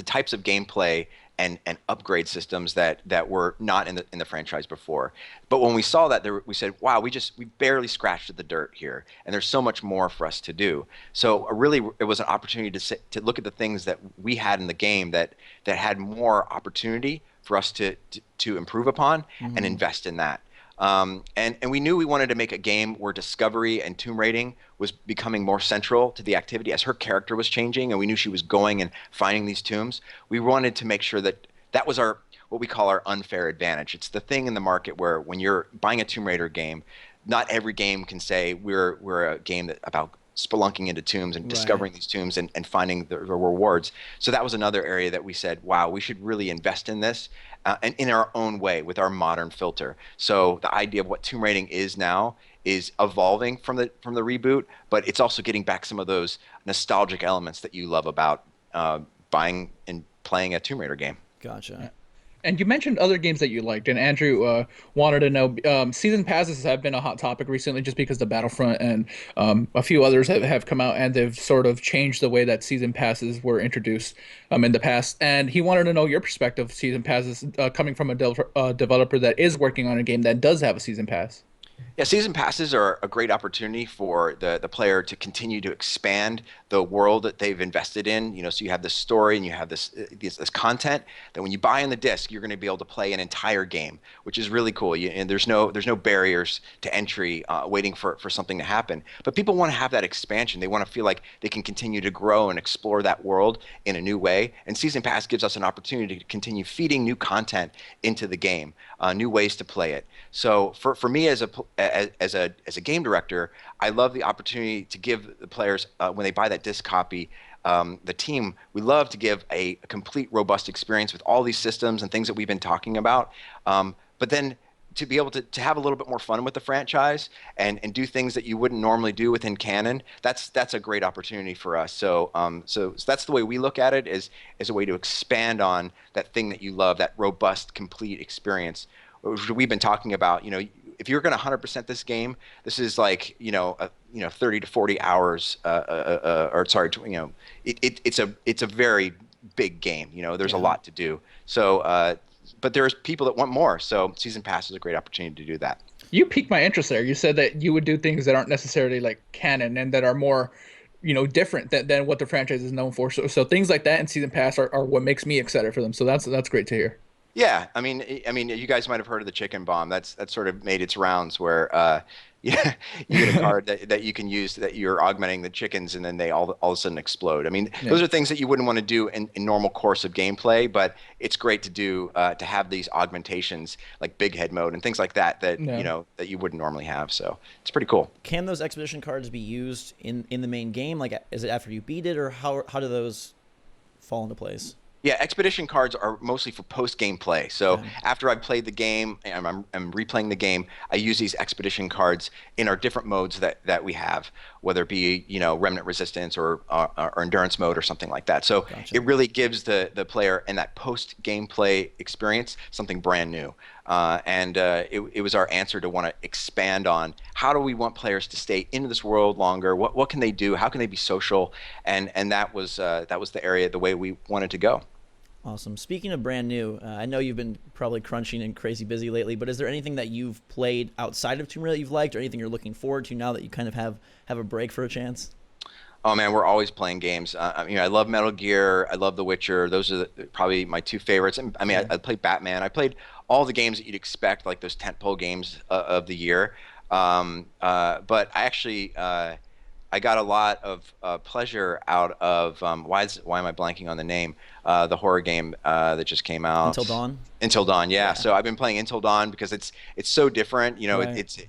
types of gameplay and upgrade systems that were not in the franchise before. But when we saw that, we said, wow, we barely scratched the dirt here, and there's so much more for us to do. So really, it was an opportunity to look at the things that we had in the game that had more opportunity for us to improve upon and invest in that. And we knew we wanted to make a game where discovery and tomb raiding was becoming more central to the activity as her character was changing, and we knew she was going and finding these tombs. We wanted to make sure that was what we call our unfair advantage. It's the thing in the market where when you're buying a Tomb Raider game, not every game can say we're a game about spelunking into tombs and discovering these tombs and finding the rewards. So that was another area that we said, wow, we should really invest in this and in our own way with our modern filter. So the idea of what tomb raiding is now is evolving from the reboot, but it's also getting back some of those nostalgic elements that you love about buying and playing a Tomb Raider game. Gotcha. And you mentioned other games that you liked, and Andrew wanted to know, season passes have been a hot topic recently just because the Battlefront and a few others have come out, and they've sort of changed the way that season passes were introduced in the past. And he wanted to know your perspective of season passes coming from a developer that is working on a game that does have a season pass. Yeah, season passes are a great opportunity for the player to continue to expand the world that they've invested in. So you have this story and you have this content that when you buy on the disc, you're going to be able to play an entire game, which is really cool. And there's no barriers to entry waiting for something to happen. But people want to have that expansion. They want to feel like they can continue to grow and explore that world in a new way. And season pass gives us an opportunity to continue feeding new content into the game, new ways to play it. So for me as a game director, I love the opportunity to give the players, when they buy that disc copy, the team, we love to give a complete, robust experience with all these systems and things that we've been talking about. But then to be able to have a little bit more fun with the franchise and do things that you wouldn't normally do within canon, that's a great opportunity for us. So that's the way we look at it, as a way to expand on that thing that you love, that robust, complete experience, which we've been talking about. If you're going to 100% this game, this is like 30 to 40 hours. It's a very big game. There's a lot to do. So, but there's people that want more. So season pass is a great opportunity to do that. You piqued my interest there. You said that you would do things that aren't necessarily like canon and that are more, different than what the franchise is known for. So things like that in season pass are what makes me excited for them. So that's great to hear. Yeah, I mean, you guys might have heard of the chicken bomb. That's sort of made its rounds where you get a card that you can use that you're augmenting the chickens, and then they all of a sudden explode. I mean, those are things that you wouldn't want to do in normal course of gameplay, but it's great to do to have these augmentations like big head mode and things like that that you wouldn't normally have. So it's pretty cool. Can those expedition cards be used in the main game? Like, is it after you beat it, or how do those fall into place? Yeah, expedition cards are mostly for post-game play. So after I've played the game and I'm replaying the game, I use these expedition cards in our different modes that we have, whether it be remnant resistance or endurance mode or something like that. So it really gives the player in that post-game play experience something brand new. It was our answer to want to expand on how do we want players to stay into this world longer? What can they do? How can they be social? And that was the area, the way we wanted to go. Awesome. Speaking of brand new, I know you've been probably crunching and crazy busy lately, but is there anything that you've played outside of Tomb Raider that you've liked, or anything you're looking forward to now that you kind of have a break for a chance? Oh man, we're always playing games. I love Metal Gear. I love The Witcher. Those are probably my two favorites. And, I mean, Sure. I played Batman. I played all the games that you'd expect, like those tentpole games of the year. But I actually I got a lot of pleasure out of why am I blanking on the name? The horror game that just came out. Until Dawn. Until Dawn, yeah. Yeah. So I've been playing Until Dawn because it's so different. Right.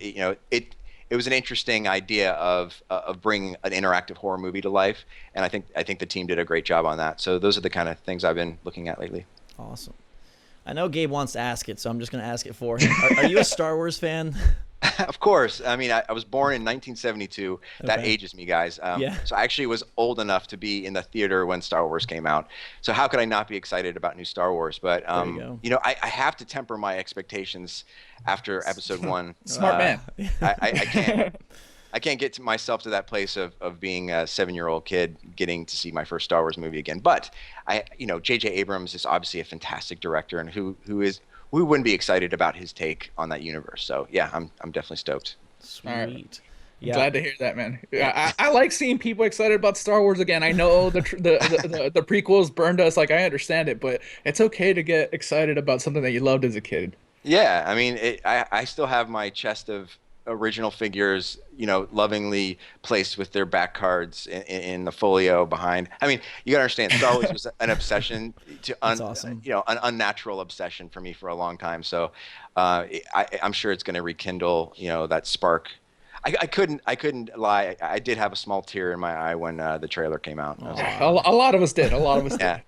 It was an interesting idea of bringing an interactive horror movie to life, and I think the team did a great job on that. So those are the kind of things I've been looking at lately. Awesome. I know Gabe wants to ask it, so I'm just going to ask it for him. Are you a Star Wars fan? Of course. I mean, I was born in 1972. That Okay. ages me, guys. Yeah. So I actually was old enough to be in the theater when Star Wars came out. So how could I not be excited about new Star Wars? But There you go. I have to temper my expectations after Episode One. Smart man. I can't. I can't get to myself to that place of being a 7-year-old kid getting to see my first Star Wars movie again. But J.J. Abrams is obviously a fantastic director, and who wouldn't be excited about his take on that universe? So yeah, I'm definitely stoked. Sweet. right. Yeah. Glad to hear that, man. I like seeing people excited about Star Wars again. I know the prequels burned us, like I understand it, but it's okay to get excited about something that you loved as a kid. Yeah, I mean, I still have my chest of original figures, lovingly placed with their back cards in the folio behind. I mean, you gotta understand, Star Wars was an obsession That's awesome. an unnatural obsession for me for a long time. So, I'm sure it's going to rekindle, that spark. I couldn't lie. I did have a small tear in my eye when the trailer came out. I was like, A lot of us did. A lot of us did. yeah.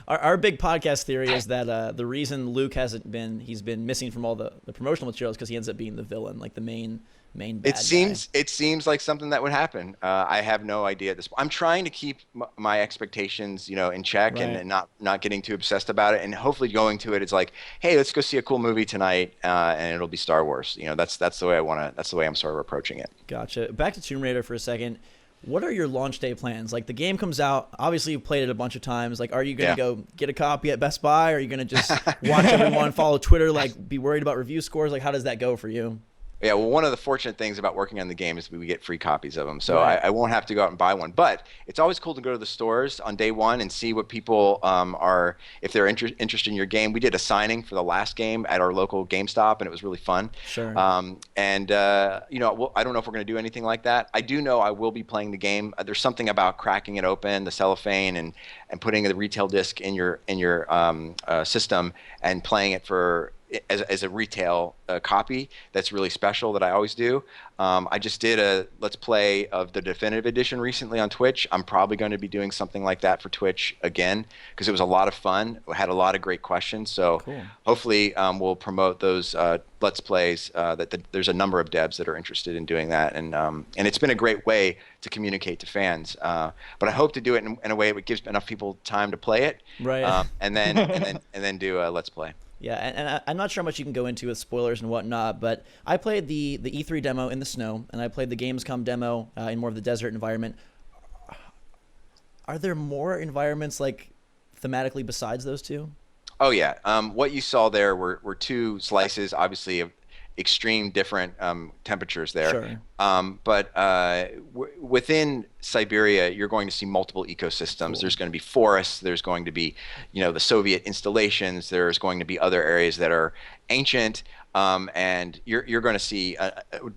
Our big podcast theory is that the reason Luke he's been missing from all the promotional materials because he ends up being the villain, like the main bad It seems like something that would happen. I have no idea at this point. I'm trying to keep my expectations, in check Right. and not getting too obsessed about it. And hopefully going to it, it's like, hey, let's go see a cool movie tonight, and it'll be Star Wars. That's the way I want to. That's the way I'm sort of approaching it. Gotcha. Back to Tomb Raider for a second. What are your launch day plans? Like the game comes out, obviously you've played it a bunch of times. Like, are you gonna Yeah. go get a copy at Best Buy? Or are you gonna just watch everyone, follow Twitter, like be worried about review scores? Like, how does that go for you? Yeah, well, one of the fortunate things about working on the game is we get free copies of them, so Right. I won't have to go out and buy one. But it's always cool to go to the stores on day one and see what people are, if they're interested in your game. We did a signing for the last game at our local GameStop, and it was really fun. Sure. I don't know if we're going to do anything like that. I do know I will be playing the game. There's something about cracking it open, the cellophane, and putting the retail disc in your system and playing it as a retail copy that's really special that I always do. I just did a Let's Play of the Definitive Edition recently on Twitch. I'm probably going to be doing something like that for Twitch again because it was a lot of fun. We had a lot of great questions. So Cool. hopefully we'll promote those Let's Plays. There's a number of devs that are interested in doing that, and it's been a great way to communicate to fans. But I hope to do it in a way that gives enough people time to play it, Right. and then do a Let's Play. Yeah, and I'm not sure how much you can go into with spoilers and whatnot, but I played the E3 demo in the snow, and I played the Gamescom demo in more of the desert environment. Are there more environments like thematically besides those two? Oh yeah. What you saw there were two slices, obviously of extreme different temperatures there. Sure. Within Siberia, you're going to see multiple ecosystems. Cool. There's going to be forests. There's going to be, the Soviet installations. There's going to be other areas that are ancient, and you're going to see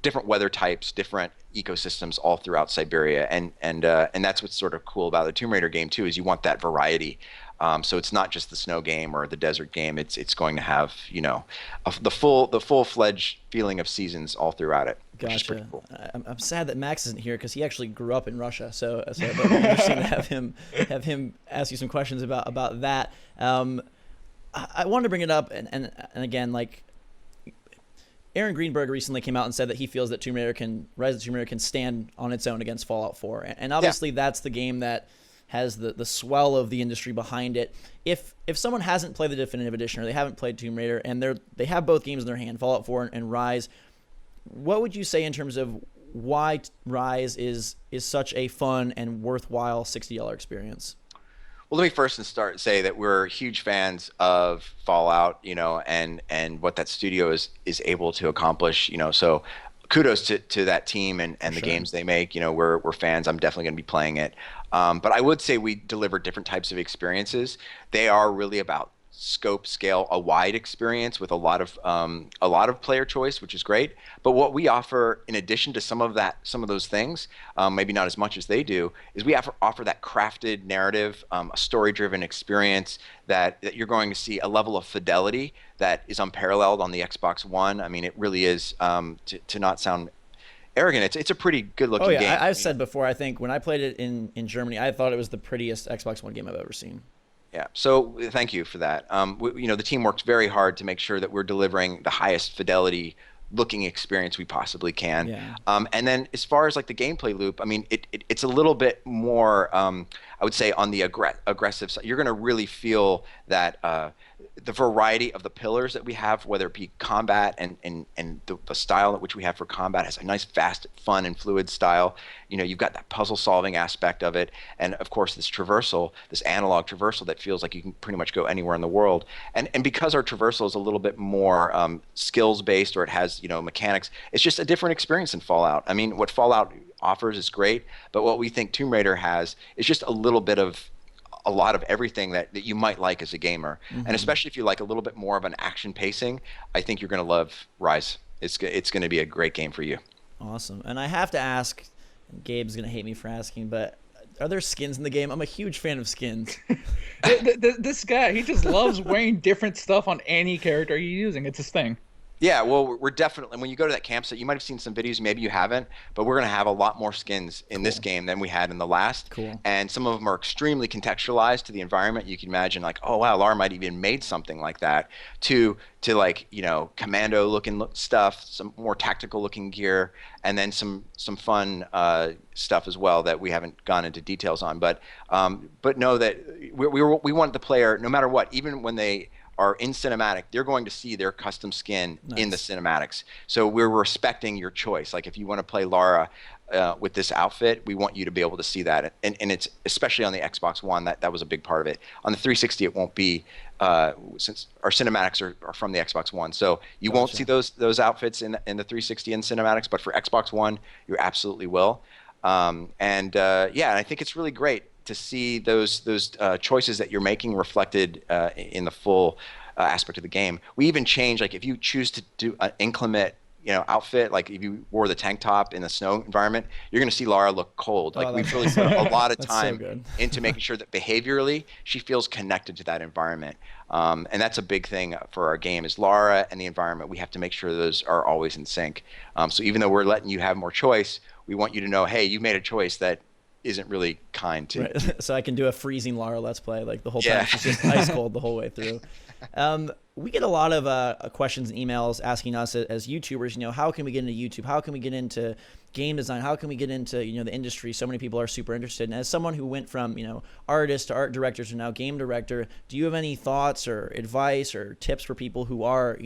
different weather types, different ecosystems all throughout Siberia, and that's what's sort of cool about the Tomb Raider game too, is you want that variety. So it's not just the snow game or the desert game. It's going to have the full-fledged feeling of seasons all throughout it. Which is pretty Gotcha. cool. I'm sad that Max isn't here because he actually grew up in Russia, so it'd be interesting to have him ask you some questions about that. I wanted to bring it up, and again, like Aaron Greenberg recently came out and said that he feels that Rise of Tomb Raider can stand on its own against Fallout 4, and obviously that's the game that has the swell of the industry behind it. If someone hasn't played the Definitive Edition or they haven't played Tomb Raider and they have both games in their hand, Fallout 4 and Rise, what would you say in terms of why Rise is such a fun and worthwhile $60 experience? Well, let me first say that we're huge fans of Fallout, and what that studio is able to accomplish, so kudos to that team and the games they make. We're fans. I'm definitely going to be playing it. But I would say we deliver different types of experiences. They are really about scope, scale, a wide experience with a lot of player choice, which is great. But what we offer, in addition to some of those things, maybe not as much as they do, is we offer that crafted narrative, a story-driven experience that you're going to see a level of fidelity that is unparalleled on the Xbox One. I mean, it really is, to not sound arrogant, it's a pretty good-looking game. I've said before, I think when I played it in Germany, I thought it was the prettiest Xbox One game I've ever seen. Yeah, so thank you for that. The team works very hard to make sure that we're delivering the highest fidelity looking experience we possibly can. Yeah. And then as far as like the gameplay loop, I mean, it's a little bit more, I would say, on the aggressive side. You're going to really feel that the variety of the pillars that we have, whether it be combat and the style at which we have for combat, has a nice, fast, fun, and fluid style. You've got that puzzle-solving aspect of it, and of course this traversal, this analog traversal that feels like you can pretty much go anywhere in the world. And because our traversal is a little bit more skills-based, or it has mechanics, it's just a different experience than Fallout. I mean, what Fallout offers is great, but what we think Tomb Raider has is just a lot of everything that you might like as a gamer. Mm-hmm. And especially if you like a little bit more of an action pacing, I think you're going to love Rise. It's going to be a great game for you. Awesome. And I have to ask, and Gabe's going to hate me for asking, but are there skins in the game? I'm a huge fan of skins. This guy, he just loves wearing different stuff on any character he's using. It's his thing. Yeah, well, we're definitely, when you go to that campsite, you might have seen some videos, maybe you haven't, but we're going to have a lot more skins in this game than we had in the last. Cool. And some of them are extremely contextualized to the environment. You can imagine, like, oh, wow, Lara might even made something like that, to like, commando-looking stuff, some more tactical-looking gear, and then some fun stuff as well that we haven't gone into details on. But know that we want the player, no matter what, even when they are in cinematic, they're going to see their custom skin in the cinematics. So we're respecting your choice. Like if you want to play Lara with this outfit, we want you to be able to see that. And it's especially on the Xbox One, that was a big part of it. On the 360, it won't be, since our cinematics are from the Xbox One. So you won't see those outfits in the 360 and cinematics, but for Xbox One, you absolutely will. And I think it's really great to see those choices that you're making reflected in the full aspect of the game. We even change, like if you choose to do an inclement outfit, like if you wore the tank top in the snow environment, you're going to see Lara look cold. Like we've really put a lot of time into making sure that behaviorally she feels connected to that environment. And that's a big thing for our game, is Lara and the environment. We have to make sure those are always in sync. So even though we're letting you have more choice, we want you to know, hey, you made a choice that isn't really kind to. Right. So I can do a freezing Lara Let's Play, like the whole time. It's just ice cold the whole way through. We get a lot of questions and emails asking us as YouTubers, how can we get into YouTube? How can we get into game design? How can we get into, the industry? So many people are super interested. And as someone who went from, artist to art director to now game director, do you have any thoughts or advice or tips for people who are,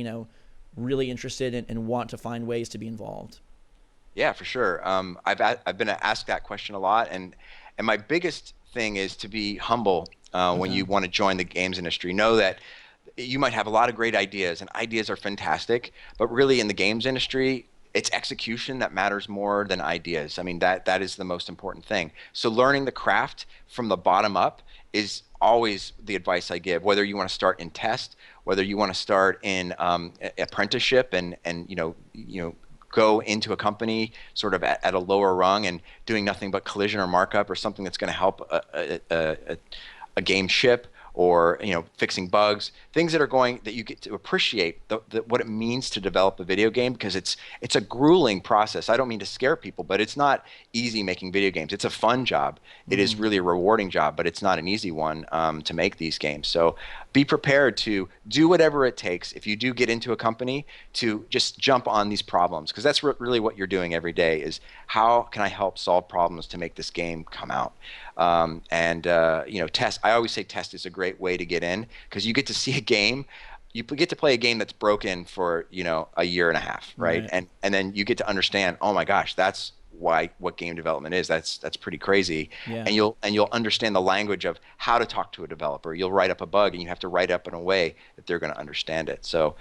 really interested and want to find ways to be involved? Yeah, for sure. I've been asked that question a lot, and my biggest thing is to be humble when you want to join the games industry. Know that you might have a lot of great ideas, and ideas are fantastic, but really in the games industry, it's execution that matters more than ideas. I mean, that is the most important thing. So learning the craft from the bottom up is always the advice I give, whether you want to start in test, whether you want to start in apprenticeship and go into a company sort of at a lower rung and doing nothing but collision or markup or something that's going to help a game ship, or fixing bugs, things that you get to appreciate what it means to develop a video game, because it's a grueling process. I don't mean to scare people, but it's not easy making video games. It's a fun job. It is really a rewarding job, but it's not an easy one to make these games. So be prepared to do whatever it takes if you do get into a company to just jump on these problems, because that's really what you're doing every day, is how can I help solve problems to make this game come out. Test. I always say test is a great way to get in, because you get to see a game. You get to play a game that's broken for a year and a half, right? And then you get to understand, oh my gosh, that's what game development is. That's pretty crazy. Yeah. And you'll understand the language of how to talk to a developer. You'll write up a bug, and you have to write up in a way that they're going to understand it. So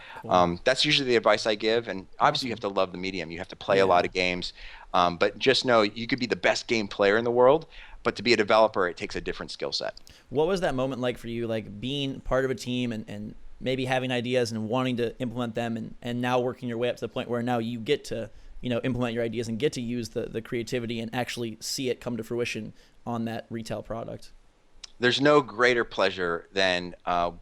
that's usually the advice I give. And obviously, you have to love the medium. You have to play a lot of games. But just know you could be the best game player in the world, but to be a developer, it takes a different skill set. What was that moment like for you, like being part of a team and maybe having ideas and wanting to implement them and now working your way up to the point where now you get to, implement your ideas and get to use the creativity and actually see it come to fruition on that retail product? There's no greater pleasure than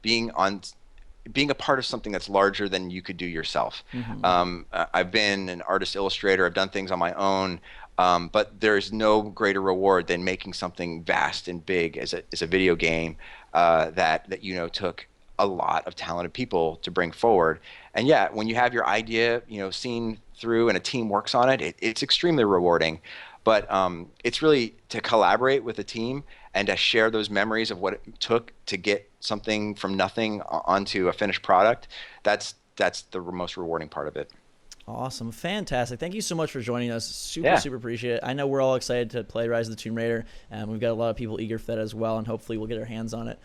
being a part of something that's larger than you could do yourself. I've been an artist illustrator. I've done things on my own. But there's no greater reward than making something vast and big as a video game that took a lot of talented people to bring forward. And yeah, when you have your idea seen through and a team works on it, it's extremely rewarding. But it's really to collaborate with a team and to share those memories of what it took to get something from nothing onto a finished product. That's the most rewarding part of it. Awesome. Fantastic. Thank you so much for joining us. Super appreciate it. I know we're all excited to play Rise of the Tomb Raider, and we've got a lot of people eager for that as well, and hopefully we'll get our hands on it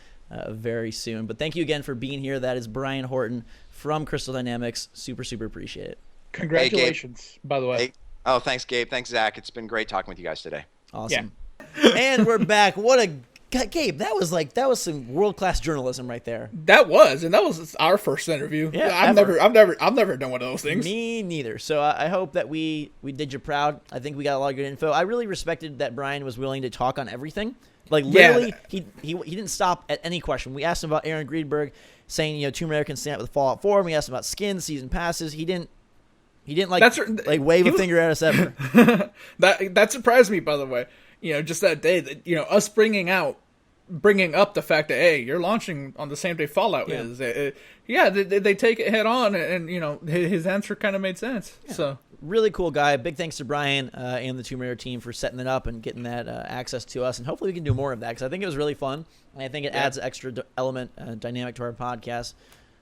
very soon. But thank you again for being here. That is Brian Horton from Crystal Dynamics. Super appreciate it. Congratulations, by the way. Hey. Oh, thanks, Gabe. Thanks, Zach. It's been great talking with you guys today. Awesome. Yeah. And we're back. Gabe, that was some world-class journalism right there. That was our first interview. Yeah, I've never done one of those things. Me neither. So I hope that we did you proud. I think we got a lot of good info. I really respected that Brian was willing to talk on everything. Like literally, he didn't stop at any question. We asked him about Aaron Greenberg saying Tomb Raider can stand up with Fallout 4. And we asked him about skins, season passes. He didn't wave a finger at us ever. that surprised me, by the way. Just that day that us bringing up the fact that, hey, you're launching on the same day Fallout is. They take it head on, and his answer kind of made sense. Yeah. So really cool guy. Big thanks to Brian and the Tomb Raider team for setting it up and getting that access to us, and hopefully we can do more of that because I think it was really fun, and I think it adds extra element dynamic to our podcast.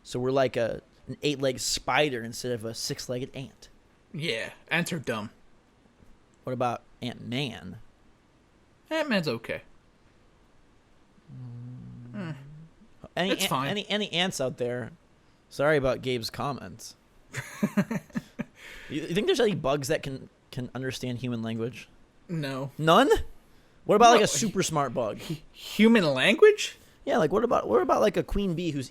So we're like an 8-legged spider instead of a 6-legged ant. Yeah, ants are dumb. What about Ant-Man? Ant-Man's okay. It's fine. Any ants out there? Sorry about Gabe's comments. You think there's any bugs that can understand human language? No. None? What about like a super smart bug? Human language? Yeah, like what about like a queen bee who's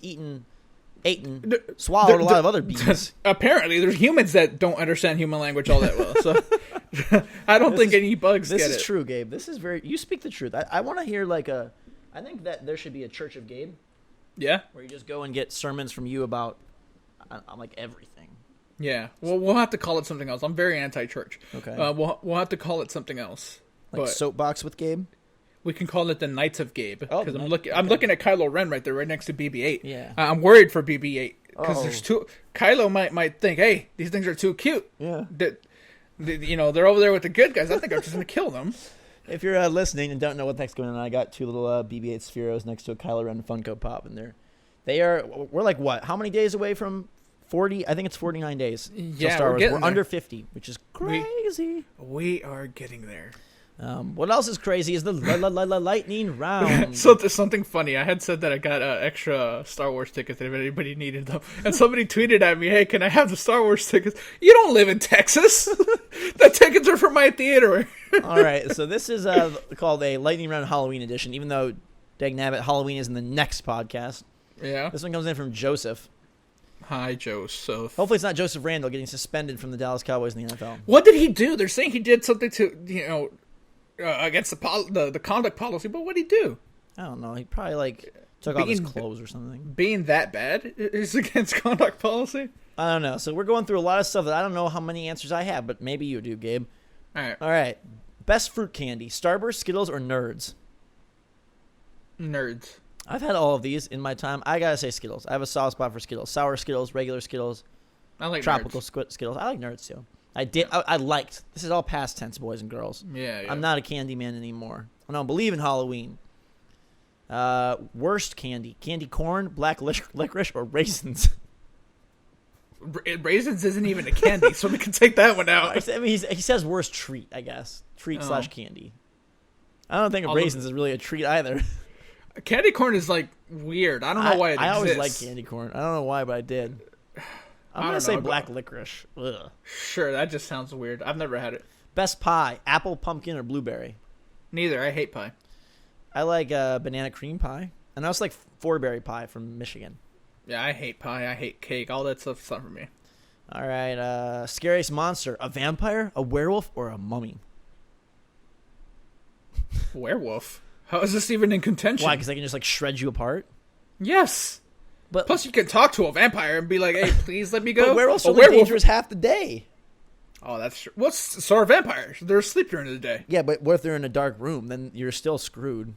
swallowed a lot of other bees? Apparently, there's humans that don't understand human language all that well. So I don't think any bugs get it. This is true, Gabe. This is you speak the truth. I want to hear I think that there should be a Church of Gabe. Yeah. Where you just go and get sermons from you about like everything. Yeah. Well, we'll have to call it something else. I'm very anti-church. Okay. We'll have to call it something else. Like Soapbox with Gabe? We can call it the Knights of Gabe. Because I'm looking at Kylo Ren right there, right next to BB-8. Yeah. I'm worried for BB-8 because there's two. Kylo might think, hey, these things are too cute. Yeah. They're over there with the good guys. I think I'm just gonna kill them. If you're listening and don't know what the heck's going on, I got two little BB-8 Spheros next to a Kylo Ren Funko Pop, and we're like what? How many days away from 40? I think it's 49 days. Yeah, Star Wars. We're there. under 50, which is crazy. We are getting there. What else is crazy is the lightning round. So there's something funny. I had said that I got extra Star Wars tickets if anybody needed them. And somebody tweeted at me, hey, can I have the Star Wars tickets? You don't live in Texas. The tickets are for my theater. All right, so this is called a lightning round Halloween edition, even though, dagnabbit, Halloween is in the next podcast. Yeah. This one comes in from Joseph. Hi, Joseph. Hopefully it's not Joseph Randall getting suspended from the Dallas Cowboys in the NFL. What did he do? They're saying he did something to, against the conduct policy, but what did he do? I don't know. He probably took off his clothes or something. Being that bad is against conduct policy? I don't know. So we're going through a lot of stuff that I don't know how many answers I have, but maybe you do, Gabe. All right. Best fruit candy: Starburst, Skittles, or Nerds? Nerds. I've had all of these in my time. I gotta say Skittles. I have a soft spot for Skittles. Sour Skittles, regular Skittles. I like tropical Nerds. Skittles. I like Nerds too. I liked. This is all past tense, boys and girls. Yeah. I'm not a candy man anymore. I don't believe in Halloween. Worst candy: candy corn, black licorice, or raisins. Raisins isn't even a candy, so we can take that one out. I mean, he says worst treat, I guess. Treat / candy. I don't think of raisins is really a treat either. Candy corn is like weird. I don't know why it exists. I always like candy corn. I don't know why, but I did. I'm going to say black licorice. Ugh. Sure, that just sounds weird. I've never had it. Best pie, apple, pumpkin, or blueberry? Neither. I hate pie. I like banana cream pie. And I also like 4-berry pie from Michigan. Yeah, I hate pie. I hate cake. All that stuff's not for me. All right. Scariest monster, a vampire, a werewolf, or a mummy? Werewolf? How is this even in contention? Why? Because they can just like shred you apart? Yes. But plus, you can talk to a vampire and be like, "Hey, please let me go." But werewolves are only dangerous half the day. Oh, that's true. So are vampires. They're asleep during the day. Yeah, but what if they're in a dark room? Then you're still screwed.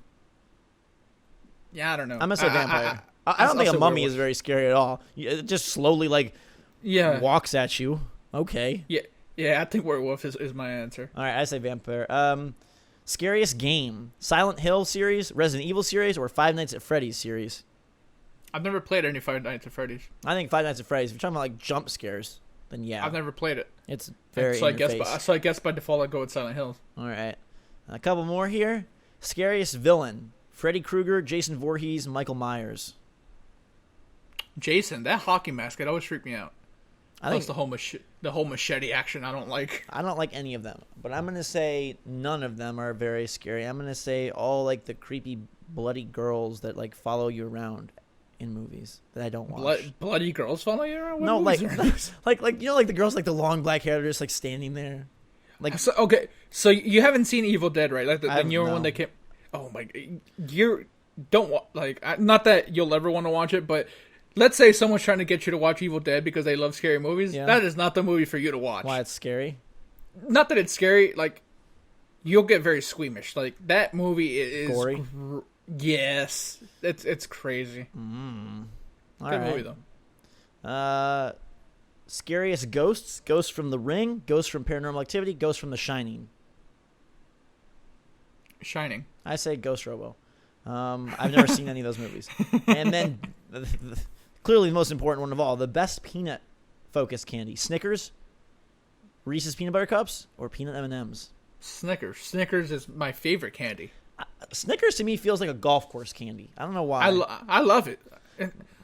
Yeah, I don't know. I'm gonna say vampire. I don't think a mummy is very scary at all. It just slowly walks at you. Okay. Yeah. I think werewolf is my answer. All right, I say vampire. Scariest game: Silent Hill series, Resident Evil series, or Five Nights at Freddy's series? I've never played any Five Nights at Freddy's. I think Five Nights at Freddy's. If you're talking about like jump scares, then yeah. I've never played it. It's very so I guess by default I go with Silent Hills. All right, a couple more here. Scariest villain: Freddy Krueger, Jason Voorhees, Michael Myers. Jason, that hockey mask, it always freaked me out. I think the whole machete action I don't like. I don't like any of them, but I'm gonna say none of them are very scary. I'm gonna say all like the creepy bloody girls that like follow you around in movies that I don't watch. Bloody girls follow you around? No, like you know, like the girls like the long black hair, they're just like standing there. Like so you haven't seen Evil Dead, right? Like the newer one that came. Oh my, you don't not that you'll ever want to watch it, but. Let's say someone's trying to get you to watch Evil Dead because they love scary movies. Yeah. That is not the movie for you to watch. Why, it's scary? Not that it's scary. Like, you'll get very squeamish. Like, that movie is... Gory? Yes. It's crazy. Good movie, though. Scariest ghosts? Ghosts from The Ring, Ghosts from Paranormal Activity, Ghosts from The Shining. Shining. I say GhostRobo. I've never seen any of those movies. And then... clearly the most important one of all, the best peanut-focused candy. Snickers, Reese's Peanut Butter Cups, or peanut M&Ms? Snickers. Snickers is my favorite candy. Snickers to me feels like a golf course candy. I don't know why. I love it.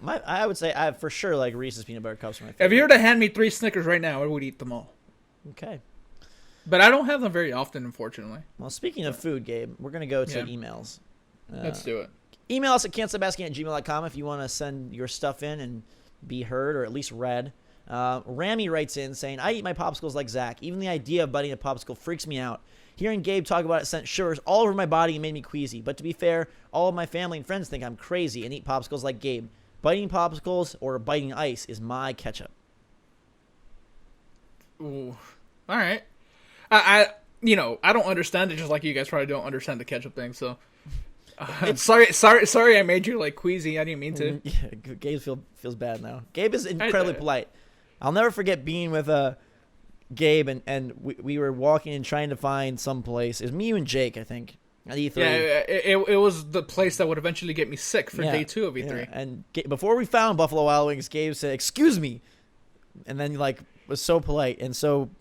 I would say I for sure like Reese's Peanut Butter Cups. My favorite. If you were to hand me 3 Snickers right now, I would eat them all. Okay. But I don't have them very often, unfortunately. Well, speaking of food, Gabe, we're going to go to emails. Let's do it. Email us at can'tstopasking@gmail.com if you want to send your stuff in and be heard or at least read. Rami writes in saying, I eat my popsicles like Zach. Even the idea of biting a popsicle freaks me out. Hearing Gabe talk about it sent shivers all over my body and made me queasy. But to be fair, all of my family and friends think I'm crazy and eat popsicles like Gabe. Biting popsicles or biting ice is my ketchup. Ooh. All right. I don't understand it just like you guys probably don't understand the ketchup thing, so... sorry I made you like queasy. I didn't mean to. Yeah, Gabe feels bad now. Gabe is incredibly polite. I'll never forget being with Gabe and we were walking and trying to find some place. It was me, you, and Jake, I think. At E3. Yeah, it was the place that would eventually get me sick for day 2 of E3. Yeah. And before we found Buffalo Wild Wings, Gabe said, "Excuse me," and then like was so polite and so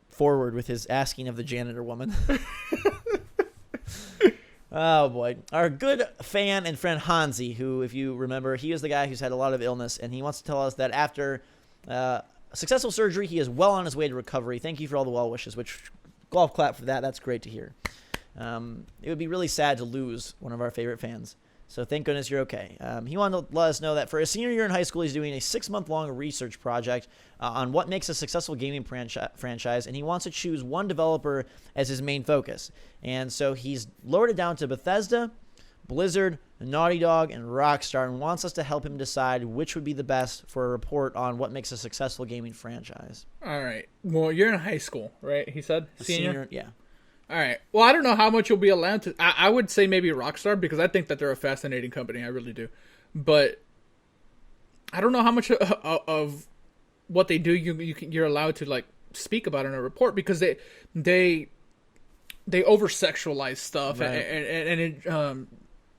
forward with his asking of the janitor woman. Oh, boy. Our good fan and friend Hansi, who, if you remember, he is the guy who's had a lot of illness, and he wants to tell us that after successful surgery, he is well on his way to recovery. Thank you for all the well wishes, which golf clap for that. That's great to hear. It would be really sad to lose one of our favorite fans. So thank goodness you're okay. He wanted to let us know that for his senior year in high school, he's doing a 6-month-long research project on what makes a successful gaming franchise, and he wants to choose one developer as his main focus. And so he's lowered it down to Bethesda, Blizzard, Naughty Dog, and Rockstar, and wants us to help him decide which would be the best for a report on what makes a successful gaming franchise. All right. Well, you're in high school, right? He said? Senior, yeah. All right. Well, I don't know how much you'll be allowed to. I would say maybe Rockstar because I think that they're a fascinating company. I really do. But I don't know how much of what they do you're allowed to like speak about in a report because they over sexualize stuff, right. and it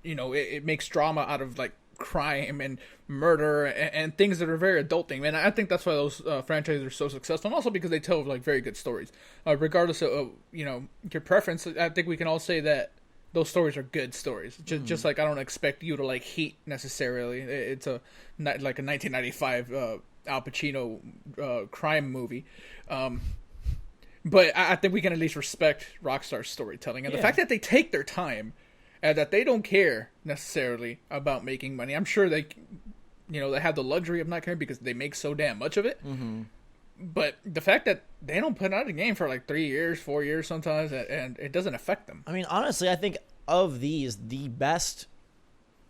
it makes drama out of like crime and murder and things that are very adult thing. And I think that's why those franchises are so successful, and also because they tell like very good stories. Regardless of your preference, I think we can all say that those stories are good stories. Just like I don't expect you to like Heat necessarily. It's like a 1995 Al Pacino crime movie. But I think we can at least respect Rockstar's storytelling and the fact that they take their time and that they don't care necessarily about making money. I'm sure they have the luxury of not caring because they make so damn much of it. Mm-hmm. But the fact that they don't put out a game for like 3 years, 4 years sometimes, and it doesn't affect them. I mean, honestly, I think of these, the best,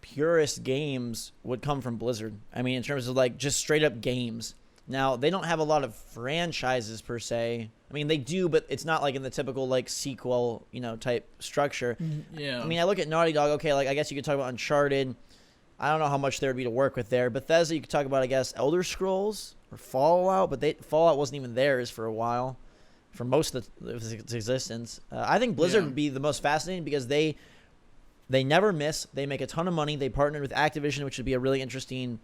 purest games would come from Blizzard. I mean, in terms of like just straight up games. Now, they don't have a lot of franchises per se. I mean, they do, but it's not like in the typical like sequel, type structure. Yeah. I mean, I look at Naughty Dog. Okay, like I guess you could talk about Uncharted. I don't know how much there would be to work with there. Bethesda, you could talk about, I guess, Elder Scrolls or Fallout, but Fallout wasn't even theirs for a while, for most of its existence. I think Blizzard would be the most fascinating because they never miss. They make a ton of money. They partnered with Activision, which would be a really interesting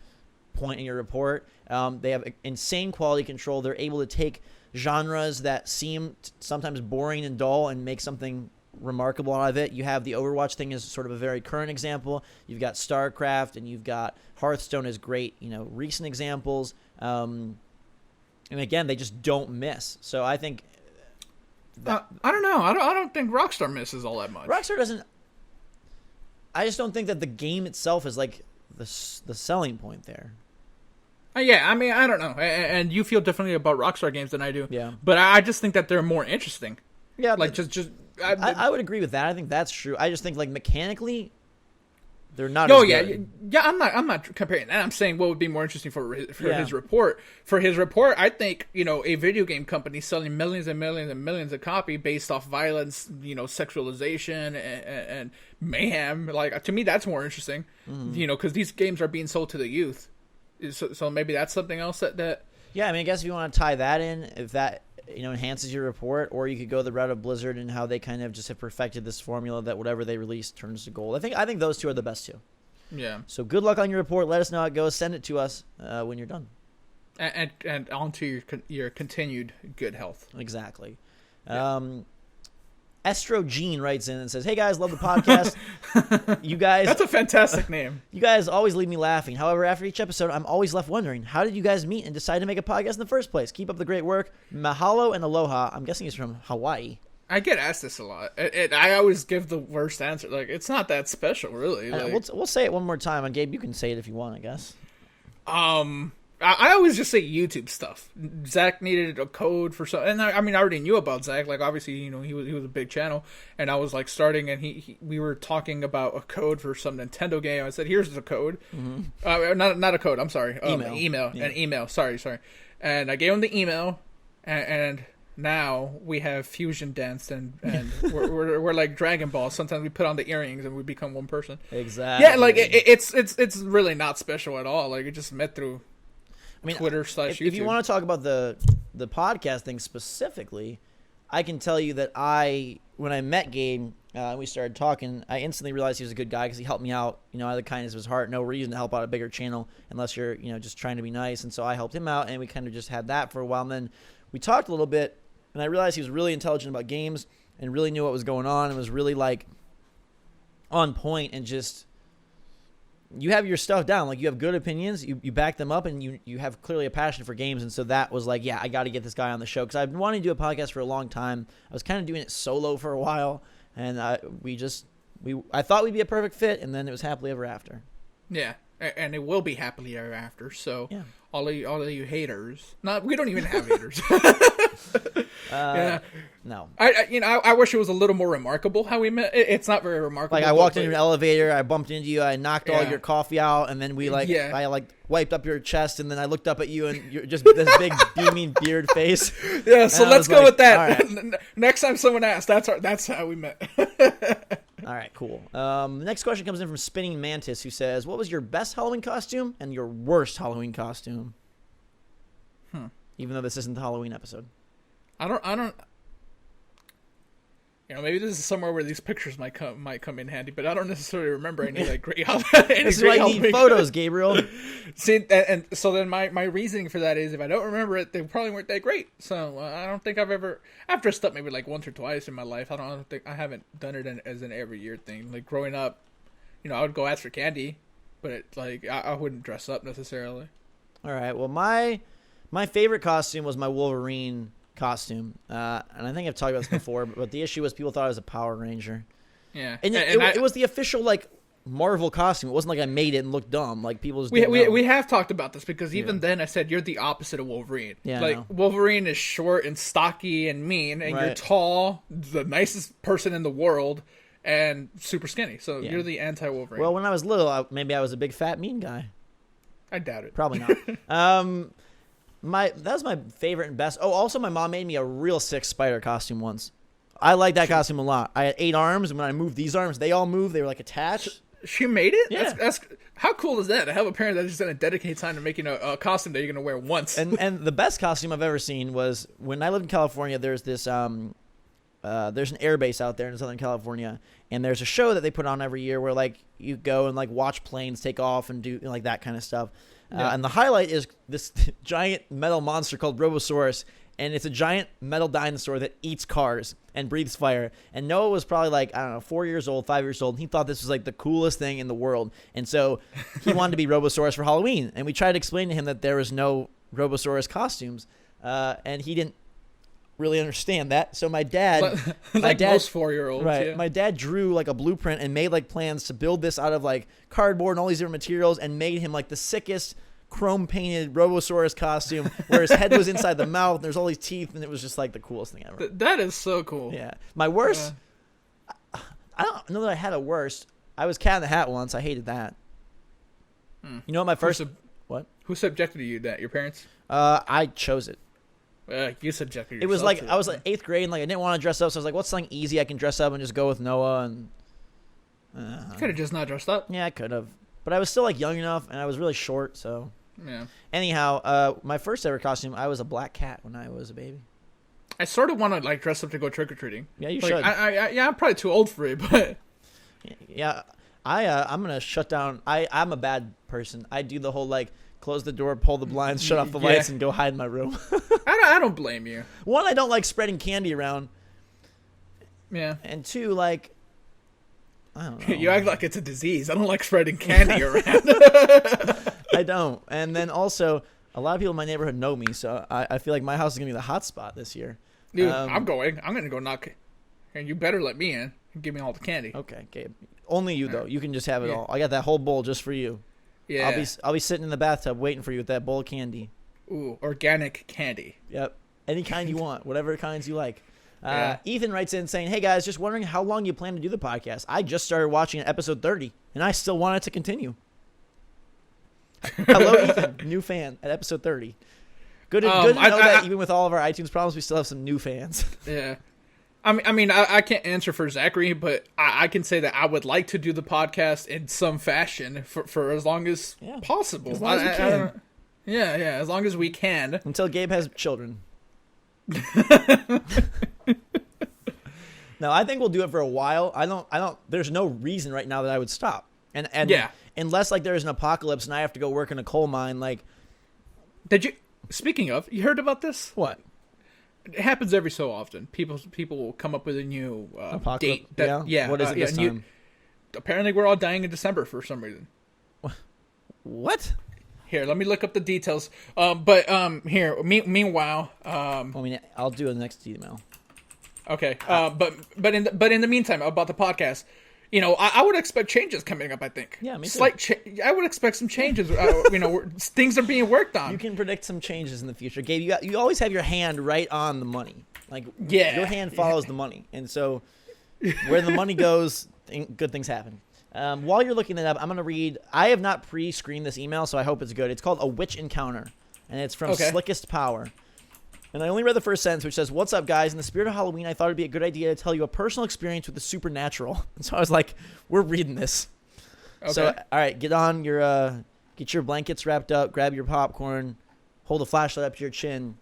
point in your report. They have insane quality control. They're able to take genres that seem sometimes boring and dull and make something remarkable out of it. You have the Overwatch thing as sort of a very current example. You've got StarCraft and you've got Hearthstone as great, recent examples. And again, they just don't miss. So I think I don't know. I don't think Rockstar misses all that much. Rockstar doesn't. I just don't think that the game itself is like the selling point there. Yeah, I mean, I don't know. And you feel differently about Rockstar games than I do. Yeah. But I just think that they're more interesting. Yeah. Like, just I would agree with that. I think that's true. I just think, like, mechanically, they're not as good. Yeah, I'm not comparing that. I'm saying what would be more interesting for his report. For his report, I think, a video game company selling millions and millions and millions of copies based off violence, sexualization and mayhem. Like, to me, that's more interesting, because these games are being sold to the youth. So maybe that's something else that. Yeah, I mean, I guess if you want to tie that in, if that enhances your report, or you could go the route of Blizzard and how they kind of just have perfected this formula that whatever they release turns to gold. I think those two are the best two. Yeah. So good luck on your report. Let us know how it goes. Send it to us when you're done. And on to your continued good health. Exactly. Yeah. Estro Jean writes in and says, "Hey guys, love the podcast. You guys, that's a fantastic name. You guys always leave me laughing. However, after each episode, I'm always left wondering, how did you guys meet and decide to make a podcast in the first place? Keep up the great work. Mahalo and aloha." I'm guessing he's from Hawaii. I get asked this a lot. I always give the worst answer. Like, it's not that special, really. Like, we'll say it one more time, and Gabe, you can say it if you want, I guess. I always just say YouTube stuff. Zach needed a code for something, and I already knew about Zach. Like, obviously, he was a big channel, and I was like starting, and we were talking about a code for some Nintendo game. I said, "Here's the code." Mm-hmm. Not a code. I'm sorry. Email. Yeah. An email. Sorry. And I gave him the email, and now we have fusion danced, and we're like Dragon Ball. Sometimes we put on the earrings and we become one person. Exactly. Yeah, like it's really not special at all. Like, it just met through. Twitter/YouTube. If you want to talk about the podcast thing specifically, I can tell you that when I met Gabe, we started talking, I instantly realized he was a good guy because he helped me out, out of the kindness of his heart. No reason to help out a bigger channel unless you're, just trying to be nice. And so I helped him out, and we kind of just had that for a while. And then we talked a little bit, and I realized he was really intelligent about games and really knew what was going on and was really, like, on point and just... You have your stuff down. Like, you have good opinions. You back them up, and you have clearly a passion for games. And so that was like, yeah, I got to get this guy on the show because I've been wanting to do a podcast for a long time. I was kind of doing it solo for a while, and I thought we'd be a perfect fit, and then it was happily ever after. Yeah, and it will be happily ever after. So yeah. All of you haters. We don't even have haters. Yeah. No. I wish it was a little more remarkable how we met. It's not very remarkable. Like, I walked into an elevator, I bumped into you, I knocked all your coffee out, and then I wiped up your chest, and then I looked up at you, and you're just this big beaming beard face. Yeah. So let's go with that. Right. Next time someone asks, that's how we met. All right, cool. The next question comes in from Spinning Mantis, who says, "What was your best Halloween costume and your worst Halloween costume?" Even though this isn't the Halloween episode. I don't. maybe this is somewhere where these pictures might come in handy, but I don't necessarily remember any like great. This is why you need photos, Gabriel. See, and so then my reasoning for that is if I don't remember it, they probably weren't that great. So I don't think I've dressed up maybe like once or twice in my life. I haven't done it as an every year thing. Like growing up, I would go ask for candy, but I wouldn't dress up necessarily. All right. Well, my favorite costume was my Wolverine costume, and I think I've talked about this before, but the issue was people thought I was a Power Ranger. Yeah, and it was the official like Marvel costume. It wasn't like I made it and looked dumb. Like people just we have talked about this because even then I said you're the opposite of Wolverine. Yeah, like Wolverine is short and stocky and mean, and you're tall, the nicest person in the world, and super skinny. So you're the anti-Wolverine. Well, when I was little, maybe I was a big fat mean guy. I doubt it. Probably not. That was my favorite and best. Oh, also my mom made me a real sick spider costume once. I like that costume a lot. I had 8 arms, and when I moved these arms, they all moved. They were like attached. She made it? Yeah. That's how cool is that? To have a parent that's just going to dedicate time to making a costume that you're going to wear once. And the best costume I've ever seen was when I lived in California. There's this there's an air base out there in Southern California, and there's a show that they put on every year where like you go and like watch planes take off and do like that kind of stuff. And the highlight is this giant metal monster called Robosaurus, and it's a giant metal dinosaur that eats cars and breathes fire. And Noah was probably like, I don't know, 4 years old, 5 years old, and he thought this was like the coolest thing in the world. And so he wanted to be Robosaurus for Halloween. And we tried to explain to him that there was no Robosaurus costumes, and he didn't really understand that. So my dad, most 4-year-olds, right? Yeah. My dad drew like a blueprint and made like plans to build this out of like cardboard and all these different materials, and made him like the sickest chrome painted Robosaurus costume where his head was inside the mouth and there's all these teeth, and it was just like the coolest thing ever. That is so cool. Yeah. My worst, I don't know that I had a worst. I was Cat in the Hat once. I hated that. You know what my first what? Who subjected you to that? Your parents? I chose it. You subjected yourself. It was like to I was like 8th grade, and like I didn't want to dress up, so I was like, "What's something easy I can dress up and just go with Noah?" And you could have just not dressed up. yeah, I could have, but I was still like young enough, and I was really short. So yeah. Anyhow, my first ever costume, I was a black cat when I was a baby. I sort of want to like dress up to go trick or treating. Yeah, you like, should. I'm probably too old for it, but yeah, I'm gonna shut down. I'm a bad person. I do the whole like close the door, pull the blinds, shut off the lights, and go hide in my room. I don't blame you. One, I don't like spreading candy around. Yeah. And 2, like, I don't know. You act like it's a disease. I don't like spreading candy around. I don't. And then also, a lot of people in my neighborhood know me, so I feel like my house is gonna be the hot spot this year. Dude, I'm gonna go knock, and you better let me in and give me all the candy. Okay, Gabe. Only you though. You can just have it all. I got that whole bowl just for you. Yeah. I'll be sitting in the bathtub waiting for you with that bowl of candy. Ooh, organic candy. Yep. Any kind you want, whatever kinds you like. Yeah. Ethan writes in saying, "Hey guys, just wondering how long you plan to do the podcast. I just started watching episode 30, and I still want it to continue." Hello, Ethan, new fan at episode 30. Good to know that even with all of our iTunes problems, we still have some new fans. Yeah. I mean, I can't answer for Zachary, but I can say that I would like to do the podcast in some fashion for as long as possible. As long as we can. Yeah, as long as we can. Until Gabe has children. No, I think we'll do it for a while. I don't. There's no reason right now that I would stop. And unless like there's an apocalypse and I have to go work in a coal mine, like. Speaking of, you heard about this? What? It happens every so often. People will come up with a new date. What is it this time? Apparently, we're all dying in December for some reason. What? Here, let me look up the details. Here. Meanwhile, I'll do it in the next email. Okay. But in the meantime, about the podcast, I would expect changes coming up. I think. Yeah, me too. I would expect some changes. Things are being worked on. You can predict some changes in the future, Gabe. You always have your hand right on the money. Like your hand follows the money, and so where the money goes, good things happen. While you're looking that up, I'm gonna read. I have not pre-screened this email, so I hope it's good. It's called A Witch Encounter, and it's from Slickest Power. And I only read the first sentence, which says, "What's up, guys? In the spirit of Halloween, I thought it'd be a good idea to tell you a personal experience with the supernatural." And so I was like, "We're reading this." Okay. So, all right, get your blankets wrapped up, grab your popcorn, hold a flashlight up to your chin.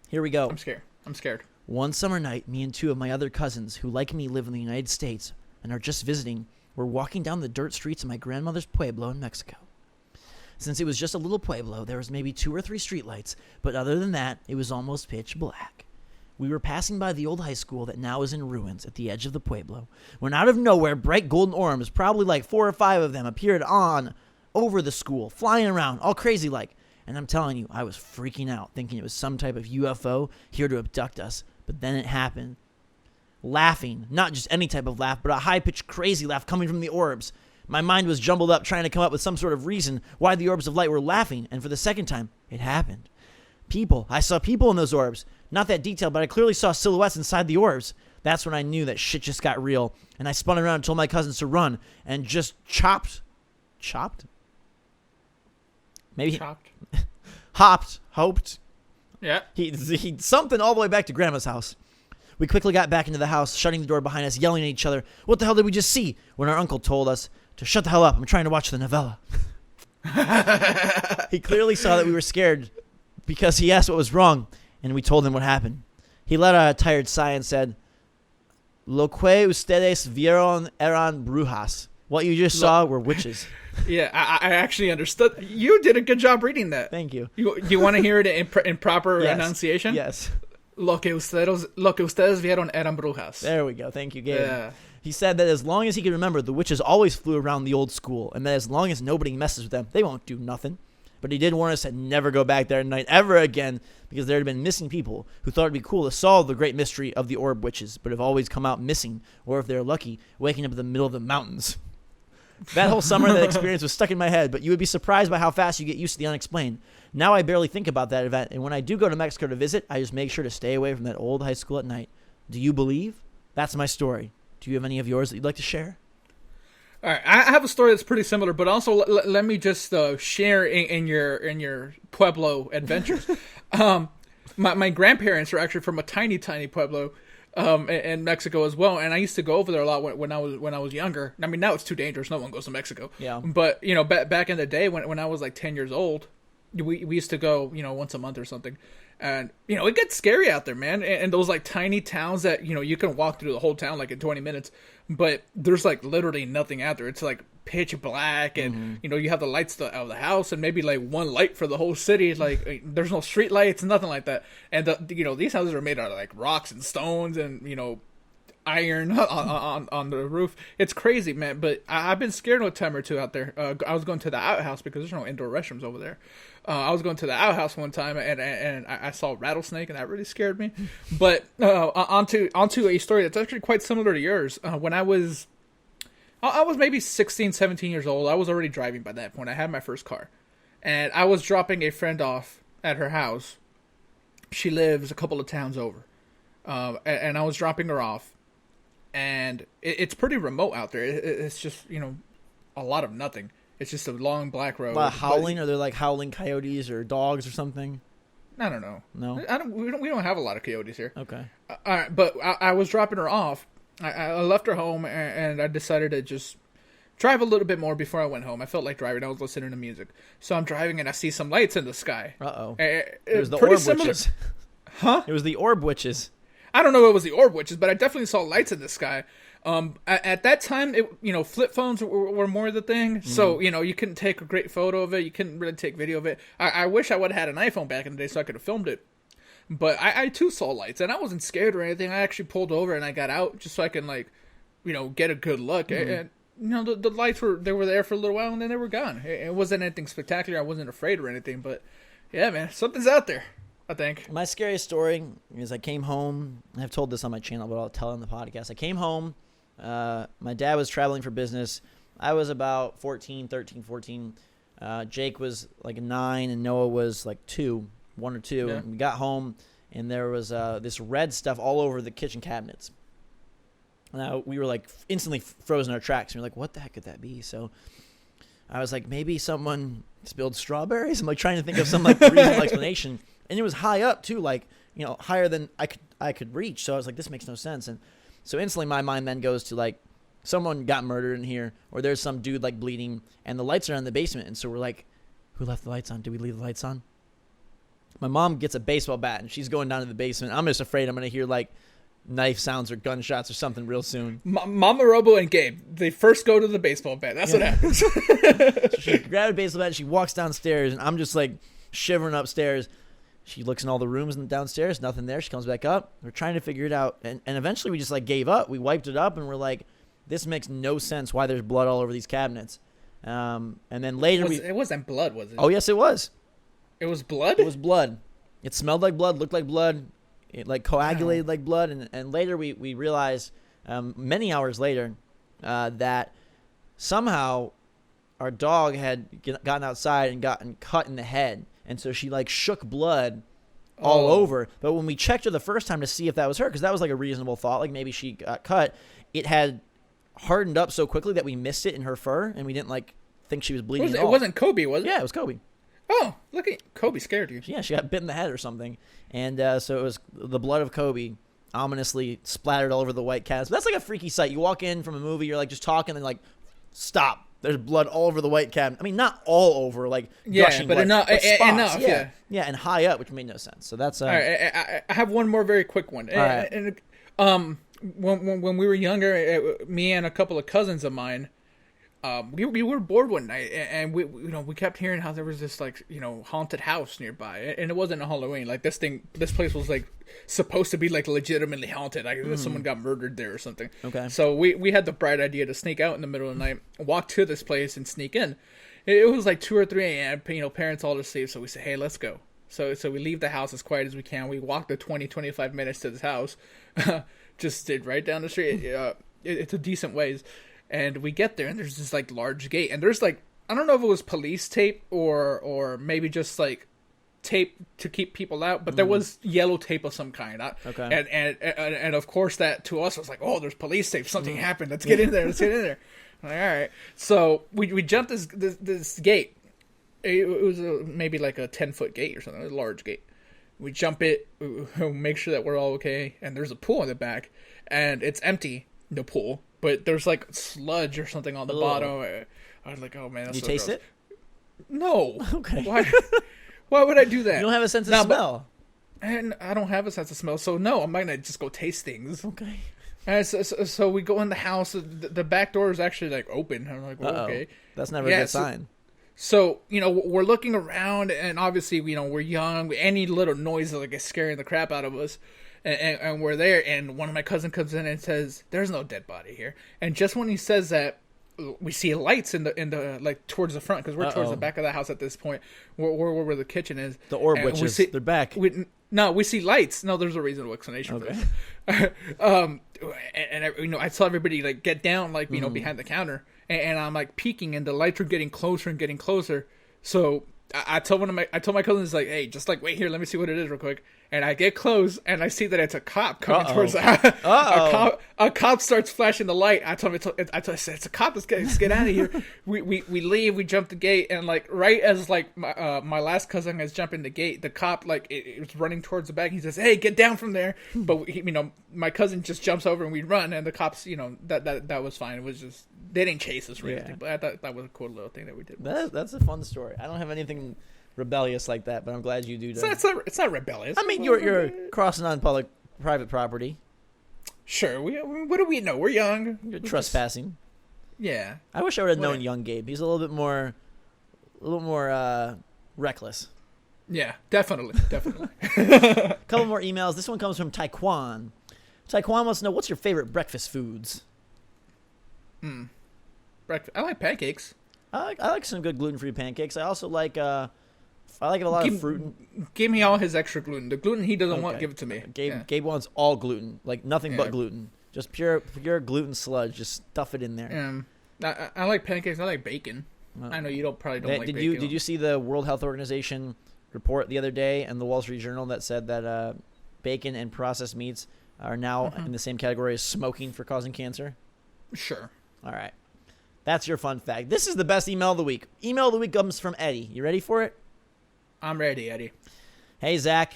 Here we go. I'm scared. One summer night, me and two of my other cousins, who like me live in the United States and are just visiting, were walking down the dirt streets of my grandmother's pueblo in Mexico. Since it was just a little pueblo, there was maybe 2 or 3 streetlights, but other than that, it was almost pitch black. We were passing by the old high school that now is in ruins at the edge of the pueblo, when out of nowhere, bright golden orbs, probably like 4 or 5 of them, appeared over the school, flying around, all crazy like. And I'm telling you, I was freaking out, thinking it was some type of UFO here to abduct us. But then it happened. Laughing, not just any type of laugh, but a high-pitched crazy laugh coming from the orbs. My mind was jumbled up trying to come up with some sort of reason why the orbs of light were laughing, and for the second time, it happened. People. I saw people in those orbs. Not that detailed, but I clearly saw silhouettes inside the orbs. That's when I knew that shit just got real, and I spun around and told my cousins to run, and just chopped? Maybe Chopped. hoped. Yeah. He something all the way back to Grandma's house. We quickly got back into the house, shutting the door behind us, yelling at each other, "What the hell did we just see?" When our uncle told us to shut the hell up. I'm trying to watch the novella. He clearly saw that we were scared because he asked what was wrong, and we told him what happened. He let out a tired sigh and said, "Lo que ustedes vieron eran brujas." What you just saw were witches. Yeah, I actually understood. You did a good job reading that. Thank you. You want to hear it in proper enunciation? Yes. Lo que ustedes vieron eran brujas. There we go. Thank you, Gabe. Yeah. He said that as long as he could remember, the witches always flew around the old school, and that as long as nobody messes with them, they won't do nothing. But he did warn us to never go back there at night ever again, because there had been missing people who thought it'd be cool to solve the great mystery of the orb witches, but have always come out missing, or if they're lucky, waking up in the middle of the mountains. That whole summer, that experience was stuck in my head, but you would be surprised by how fast you get used to the unexplained. Now I barely think about that event, and when I do go to Mexico to visit, I just make sure to stay away from that old high school at night. Do you believe? That's my story. Do you have any of yours that you'd like to share? All right, I have a story that's pretty similar, but also let me just share in your Pueblo adventures. My grandparents are actually from a tiny Pueblo in Mexico as well, and I used to go over there a lot when I was younger. I mean, now it's too dangerous; no one goes to Mexico. Yeah. But back in the day when I was like 10 years old, we used to go once a month or something, and it gets scary out there, man. And those like tiny towns that you can walk through the whole town like in 20 minutes, but there's like literally nothing out there. It's like pitch black, and you have the lights of the house and maybe like one light for the whole city. Like there's no street lights, nothing like that. And these houses are made out of like rocks and stones and iron on the roof. It's crazy, man. But I've been scared a time or two out there. I was going to the outhouse because there's no indoor restrooms over there. I was going to the outhouse one time and I saw a rattlesnake, and that really scared me. But onto a story that's actually quite similar to yours. When I was maybe 16, 17 years old. I was already driving by that point. I had my first car. And I was dropping a friend off at her house. She lives a couple of towns over. And I was dropping her off. And it's pretty remote out there. It's just, a lot of nothing. It's just a long black road. Howling? Are there like howling coyotes or dogs or something? I don't know. No? We don't have a lot of coyotes here. Okay. All right, but I was dropping her off. I left her home, and I decided to just drive a little bit more before I went home. I felt like driving. I was listening to music. So I'm driving, and I see some lights in the sky. Uh-oh. It was the orb witches. Huh? It was the orb witches. I don't know if it was the orb witches, but I definitely saw lights in the sky. At that time, flip phones were more the thing. So, you couldn't take a great photo of it. You couldn't really take video of it. I wish I would have had an iPhone back in the day so I could have filmed it. But I too saw lights, and I wasn't scared or anything. I actually pulled over and I got out just so I can get a good look. And the lights were there for a little while, and then they were gone. It wasn't anything spectacular. I wasn't afraid or anything. But yeah, man, something's out there, I think. My scariest story is I came home. I've told this on my channel, but I'll tell it on the podcast. I came home. My dad was traveling for business. I was about 13, 14. Jake was like 9, and Noah was like 1 or 2. Yeah. And we got home, and there was this red stuff all over the kitchen cabinets. Now we were like instantly frozen in our tracks. We were like, "What the heck could that be?" So I was like, maybe someone spilled strawberries. I'm like trying to think of some like reasonable explanation, and it was high up too, like higher than I could reach. So I was like, this makes no sense. And so instantly my mind then goes to like someone got murdered in here, or there's some dude like bleeding, and the lights are in the basement. And so we're like, who left the lights on? Did we leave the lights on? my mom gets a baseball bat and she's going down to the basement. I'm just afraid I'm going to hear like knife sounds or gunshots or something real soon. Mama Robo and Gabe, they first go to the baseball bat. That's what happens. So she grabbed a baseball bat and she walks downstairs, and I'm just like shivering upstairs. She looks in all the rooms downstairs, nothing there. She comes back up. We're trying to figure it out, and eventually we just like gave up. We wiped it up, and we're like, this makes no sense why there's blood all over these cabinets. And then later it wasn't blood, was it? Oh yes, it was. It was blood? It was blood. It smelled like blood, looked like blood. It like coagulated like blood, and later we realized, many hours later, that somehow our dog had gotten outside and gotten cut in the head, and so she like shook blood all over. But when we checked her the first time to see if that was her, because that was like a reasonable thought, like maybe she got cut, it had hardened up so quickly that we missed it in her fur, and we didn't like think she was bleeding at all. It wasn't Kobe, was it? Yeah, it was Kobe. Oh, look at Kobe scared you. Yeah, she got bit in the head or something. And so it was the blood of Kobe ominously splattered all over the white cabinets. But that's like a freaky sight. You walk in from a movie, you're like just talking, and like, stop. There's blood all over the white cabinet. I mean, not all over, like gushing but blood, enough. but spots. Enough. Yeah. Yeah, and high up, which made no sense. So that's all right. I have one more very quick one. All right. And when we were younger, me and a couple of cousins of mine, we were bored one night, and we kept hearing how there was this like haunted house nearby, and it wasn't a Halloween. Like this place was like supposed to be like legitimately haunted. Like someone got murdered there or something. Okay. So we had the bright idea to sneak out in the middle of the night, walk to this place, and sneak in. It was like 2 or 3 a.m. Parents all asleep, so we said, hey, let's go. So we leave the house as quiet as we can. We walk the 20-25 minutes to this house, just stayed right down the street. It's a decent ways. And we get there, and there's this like large gate, and there's like, I don't know if it was police tape or maybe just like tape to keep people out, but there was yellow tape of some kind. Okay. And of course that to us was like, oh, there's police tape. Something happened. Let's get in there. I'm like, all right. So we jumped this gate. It was maybe like a 10-foot gate or something, a large gate. We jump it, we make sure that we're all okay, and there's a pool in the back, and it's empty, the pool. But there's like sludge or something on the bottom. I was like, oh man, that's you so taste gross. it? No. Okay. Why would I do that? You don't have a sense of smell. And I don't have a sense of smell, so no, I'm not gonna just go taste things. Okay. And so we go in the house. The back door is actually like open. I'm like, well, okay, that's never a good sign. So we're looking around, and obviously we're young. Any little noise is like scaring the crap out of us. And we're there, and one of my cousins comes in and says, "There's no dead body here." And just when he says that, we see lights in the like towards the front, because we're towards the back of the house at this point, where the kitchen is. The orb witches, they're back. We see lights. No, there's a reasonable explanation for this. And I saw everybody like get down, like behind the counter, and I'm like peeking, and the lights are getting closer and getting closer. So I told my cousins, like, hey, just like wait here, let me see what it is real quick. And I get close, and I see that it's a cop coming towards the house. A cop starts flashing the light. I said, it's a cop. Let's get out of here. We leave. We jump the gate, and like right as like my last cousin is jumping the gate, the cop like it was running towards the back. He says, "Hey, get down from there!" But my cousin just jumps over, and we run. And the cops, that was fine. It was just they didn't chase us or anything. But I thought that was a cool little thing that we did. That's a fun story. I don't have anything rebellious like that, but I'm glad you do. It's not rebellious. I mean, you're crossing on private property. Sure. What do we know? We're young. You're trespassing. Yeah. I wish I would have known young Gabe. He's a little more reckless. Yeah, definitely. A couple more emails. This one comes from Taekwon. Taekwon wants to know, what's your favorite breakfast foods? Breakfast. I like pancakes. I like some good gluten-free pancakes. I also like I like a lot of fruit. Give me all his extra gluten. The gluten he doesn't want, give it to me. Gabe wants all gluten, like nothing but gluten. Just pure gluten sludge. Just stuff it in there. I like pancakes. I like bacon. I know you probably don't like bacon. Did you see the World Health Organization report the other day and the Wall Street Journal that said that bacon and processed meats are now in the same category as smoking for causing cancer? Sure. All right. That's your fun fact. This is the best email of the week. Email of the week comes from Eddie. You ready for it? I'm ready, Eddie. Hey, Zach,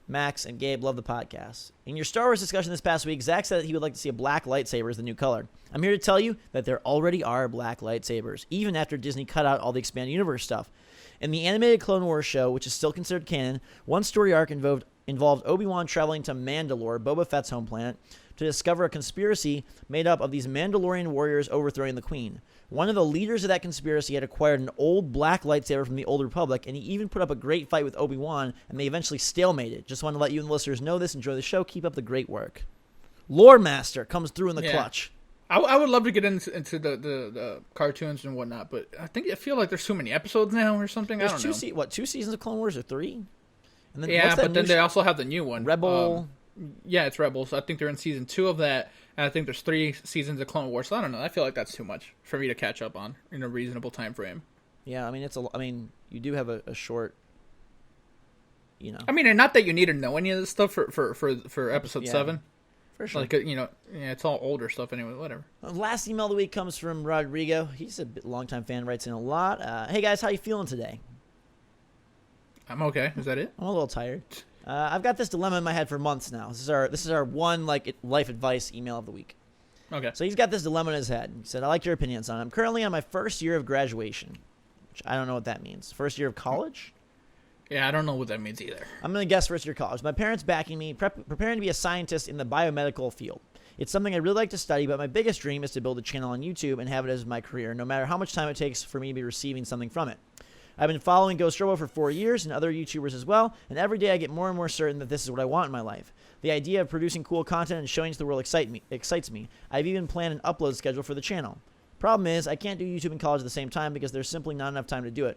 Max, and Gabe, love the podcast. In your Star Wars discussion this past week, Zach said that he would like to see a black lightsaber as the new color. I'm here to tell you that there already are black lightsabers, even after Disney cut out all the expanded universe stuff. In the animated Clone Wars show, which is still considered canon, one story arc involved Obi-Wan traveling to Mandalore, Boba Fett's home planet, to discover a conspiracy made up of these Mandalorian warriors overthrowing the Queen. One of the leaders of that conspiracy had acquired an old black lightsaber from the Old Republic, and he even put up a great fight with Obi-Wan, and they eventually stalemated. Just want to let you and the listeners know this. Enjoy the show. Keep up the great work. Lore Master comes through in the clutch. I would love to get into the cartoons and whatnot, but I feel like there's too many episodes now or something. There's I don't know. Two seasons of Clone Wars or 3? And then, but then they also have the new one. Rebel. Yeah, it's Rebels. I think they're in season 2 of that, and I think there's 3 seasons of Clone Wars. So I don't know. I feel like that's too much for me to catch up on in a reasonable time frame. Yeah, I mean, you do have a short, I mean, and not that you need to know any of this stuff for episode 7. For sure. Like, it's all older stuff anyway, whatever. Last email of the week comes from Rodrigo. He's a longtime fan, writes in a lot. Hey, guys, how you feeling today? I'm okay. Is that it? I'm a little tired. I've got this dilemma in my head for months now. This is our one life advice email of the week. Okay. So he's got this dilemma in his head. He said, I like your opinions on it. I'm currently on my first year of graduation, which I don't know what that means. First year of college? Yeah, I don't know what that means either. I'm going to guess first year of college. My parents backing me, preparing to be a scientist in the biomedical field. It's something I really like to study, but my biggest dream is to build a channel on YouTube and have it as my career, no matter how much time it takes for me to be receiving something from it. I've been following GhostRobo for 4 years and other YouTubers as well, and every day I get more and more certain that this is what I want in my life. The idea of producing cool content and showing it to the world excites me. I've even planned an upload schedule for the channel. Problem is, I can't do YouTube and college at the same time because there's simply not enough time to do it.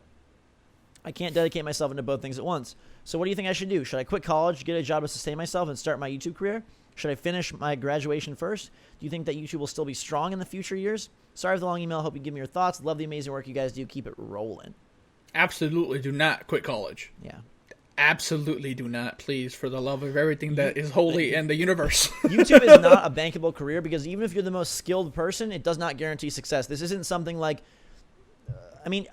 I can't dedicate myself into both things at once. So what do you think I should do? Should I quit college, get a job to sustain myself, and start my YouTube career? Should I finish my graduation first? Do you think that YouTube will still be strong in the future years? Sorry for the long email. Hope you give me your thoughts. Love the amazing work you guys do. Keep it rolling. Absolutely do not quit college. Yeah. Absolutely do not, please, for the love of everything that is holy in the universe. YouTube is not a bankable career because even if you're the most skilled person, it does not guarantee success. This isn't something like,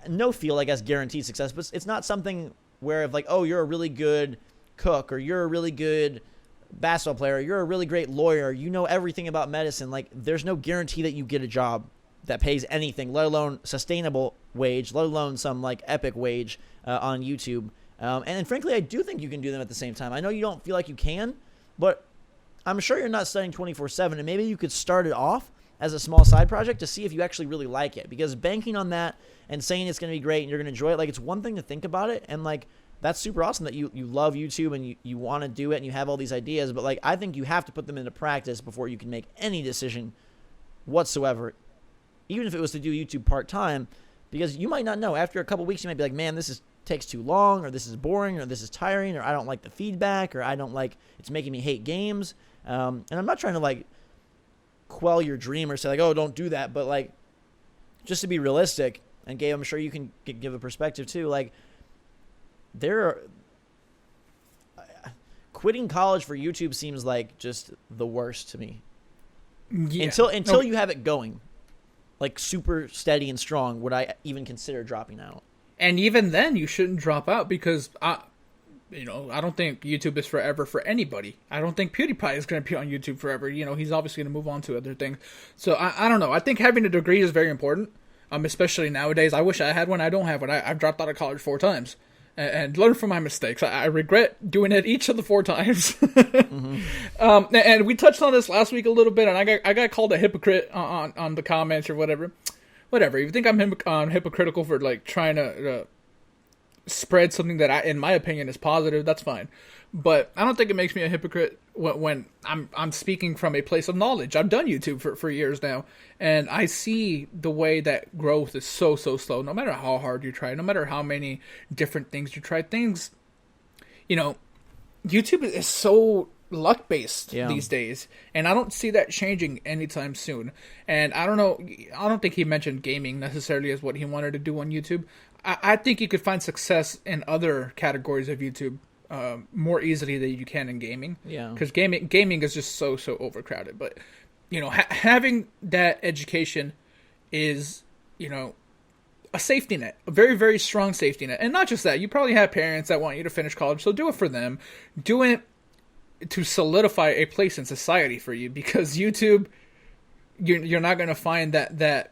no field, I guess, guarantees success, but it's not something where if you're a really good cook or you're a really good basketball player or you're a really great lawyer, you know everything about medicine. There's no guarantee that you get a job that pays anything, let alone sustainable wage, let alone some epic wage on YouTube. And frankly, I do think you can do them at the same time. I know you don't feel like you can, but I'm sure you're not studying 24/7, and maybe you could start it off as a small side project to see if you actually really like it. Because banking on that and saying it's going to be great and you're going to enjoy it, it's one thing to think about it, and that's super awesome that you love YouTube and you want to do it and you have all these ideas, but I think you have to put them into practice before you can make any decision whatsoever, even if it was to do YouTube part-time, because you might not know. After a couple weeks, you might be like, man, this takes too long, or this is boring, or this is tiring, or I don't like the feedback, or I don't it's making me hate games. And I'm not trying to quell your dream or say oh, don't do that, but just to be realistic, and Gabe, I'm sure you can give a perspective too, quitting college for YouTube seems just the worst to me. Yeah. Until you have it going super steady and strong, would I even consider dropping out? And even then, you shouldn't drop out because I don't think YouTube is forever for anybody. I don't think PewDiePie is going to be on YouTube forever. He's obviously going to move on to other things. So I don't know. I think having a degree is very important, especially nowadays. I wish I had one. I don't have one. I've dropped out of college 4 times and learned from my mistakes. I regret doing it each of the 4 times. Mm-hmm. And we touched on this last week a little bit, and I got called a hypocrite on the comments or whatever. Whatever. If you think I'm hypocritical for trying to spread something that in my opinion is positive, that's fine. But I don't think it makes me a hypocrite when I'm speaking from a place of knowledge. I've done YouTube for years now, and I see the way that growth is so slow. No matter how hard you try, no matter how many different things you try, YouTube is so luck-based these days, and I don't see that changing anytime soon. And I don't think he mentioned gaming necessarily as what he wanted to do on YouTube. I think you could find success in other categories of YouTube more easily than you can in gaming. Yeah, because gaming is just so overcrowded. But having that education is a safety net, a very, very strong safety net. And not just that, you probably have parents that want you to finish college, so do it for them. Do it to solidify a place in society for you, because YouTube, you're not going to find that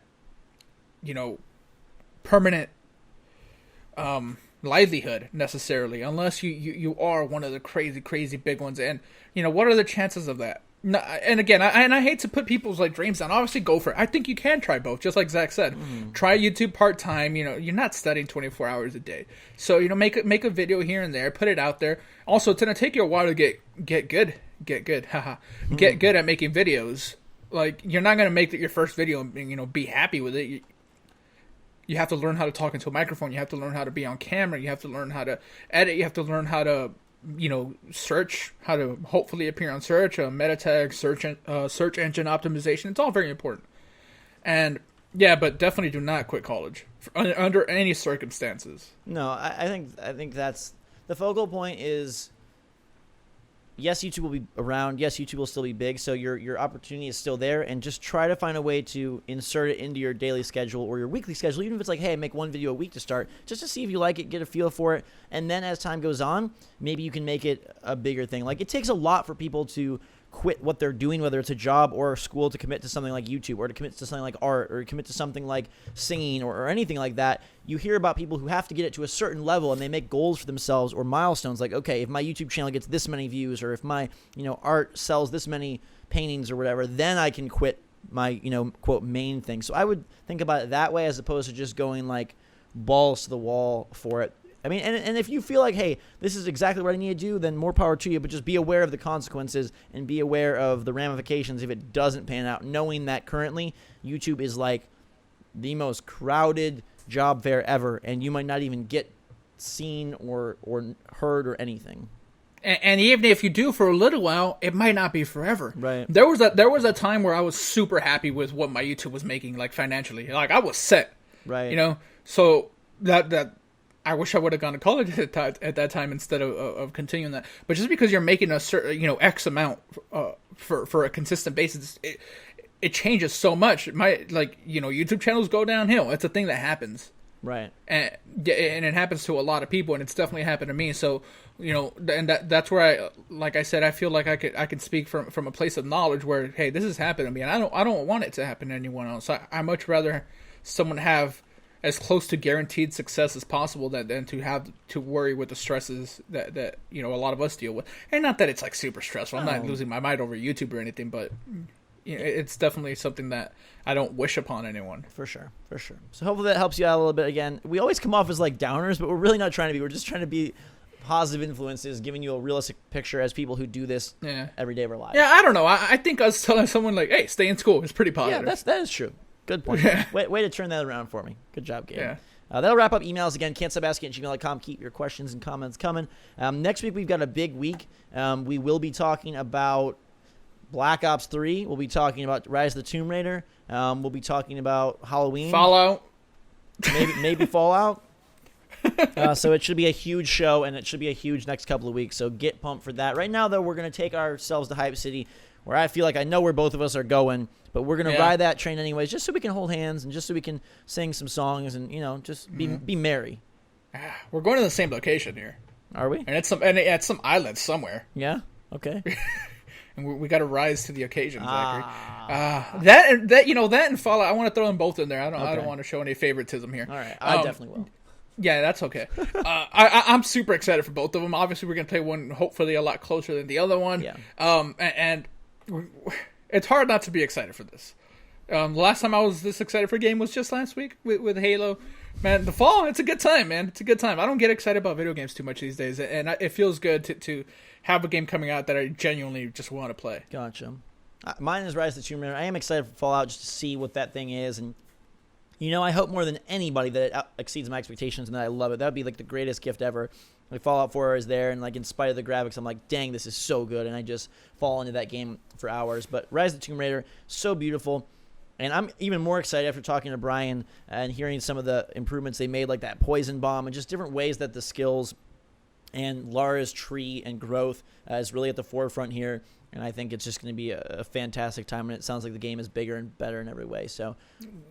permanent livelihood necessarily, unless you are one of the crazy big ones. And what are the chances of that? No, and again, I hate to put people's like dreams down. Obviously, go for it. I think you can try both, just like Zach said. Try YouTube part time. You're not studying 24 hours a day, so make a video here and there, put it out there. Also, it's gonna take you a while to get good, haha, get good at making videos. Like, you're not gonna make your first video and be happy with it. You have to learn how to talk into a microphone. You have to learn how to be on camera. You have to learn how to edit. You have to learn how to search, how to hopefully appear on search, meta tags, search engine optimization. It's all very important. And yeah, but definitely do not quit college under any circumstances. No, I think that's the focal point. Is yes, YouTube will be around. Yes, YouTube will still be big. So your opportunity is still there, and just try to find a way to insert it into your daily schedule or your weekly schedule. Even if it's like, hey, make one video a week to start, just to see if you like it, get a feel for it, and then as time goes on, maybe you can make it a bigger thing. Like, it takes a lot for people to quit what they're doing, whether it's a job or school, to commit to something like YouTube, or to commit to something like art, or commit to something like singing, or anything like that. You hear about people who have to get it to a certain level, and they make goals for themselves or milestones, like, okay, if my YouTube channel gets this many views, or if my art sells this many paintings or whatever, then I can quit my quote main thing. So I would think about it that way, as opposed to just going like balls to the wall for it. I mean, and if you feel like, hey, this is exactly what I need to do, then more power to you, but just be aware of the consequences and be aware of the ramifications if it doesn't pan out, knowing that currently YouTube is like the most crowded job fair ever, and you might not even get seen or heard or anything. And even if you do for a little while, it might not be forever. Right. There was a time where I was super happy with what my YouTube was making, like financially. Like, I was set. Right. So that I wish I would have gone to college at that time instead of continuing that. But just because you're making a certain, X amount for a consistent basis, it changes so much. YouTube channels go downhill. It's a thing that happens. Right. And it happens to a lot of people, and it's definitely happened to me. So, and that's where like I said, I feel like I can speak from a place of knowledge where, hey, this has happened to me, and I don't want it to happen to anyone else. I much rather someone have as close to guaranteed success as possible than to have to worry with the stresses that a lot of us deal with. And not that it's like super stressful. I'm not losing my mind over YouTube or anything, but it's definitely something that I don't wish upon anyone. For sure. So hopefully that helps you out a little bit. Again, we always come off as like downers, but we're really not trying to be. We're just trying to be positive influences, giving you a realistic picture as people who do this every day of our lives. Yeah, I don't know. I think us telling someone like, hey, stay in school is pretty positive. Yeah, that is true. Good point. Yeah. Way to turn that around for me. Good job, Gabe. Yeah. That'll wrap up emails. Again, can'tstopasking@gmail.com. Keep your questions and comments coming. Next week, we've got a big week. We will be talking about Black Ops 3. We'll be talking about Rise of the Tomb Raider. We'll be talking about Halloween. Fallout. Maybe Fallout. So it should be a huge show, and it should be a huge next couple of weeks. So get pumped for that. Right now, though, we're going to take ourselves to Hype City, where I feel like I know where both of us are going, but we're going to ride that train anyways, just so we can hold hands and just so we can sing some songs and, just be merry. We're going to the same location here. Are we? And it's some island somewhere. Yeah? Okay. And we got to rise to the occasion, Zachary. That and Fallout, I want to throw them both in there. I don't want to show any favoritism here. All right. I definitely will. Yeah, that's okay. I'm super excited for both of them. Obviously, we're going to play one hopefully a lot closer than the other one. Yeah. And it's hard not to be excited for this. The last time I was this excited for a game was just last week with Halo. Man, the fall, it's a good time, man. It's a good time. I don't get excited about video games too much these days, and it feels good to have a game coming out that I genuinely just want to play. Gotcha. Mine is Rise of the Tomb Raider. I am excited for Fallout just to see what that thing is, and I hope more than anybody that it exceeds my expectations and that I love it. That would be like the greatest gift ever. Like Fallout 4 is there, and like in spite of the graphics, I'm like, dang, this is so good, and I just fall into that game for hours. But Rise of the Tomb Raider, so beautiful. And I'm even more excited after talking to Brian and hearing some of the improvements they made, like that poison bomb and just different ways that the skills and Lara's tree and growth is really at the forefront here. And I think it's just going to be a fantastic time. And it sounds like the game is bigger and better in every way. So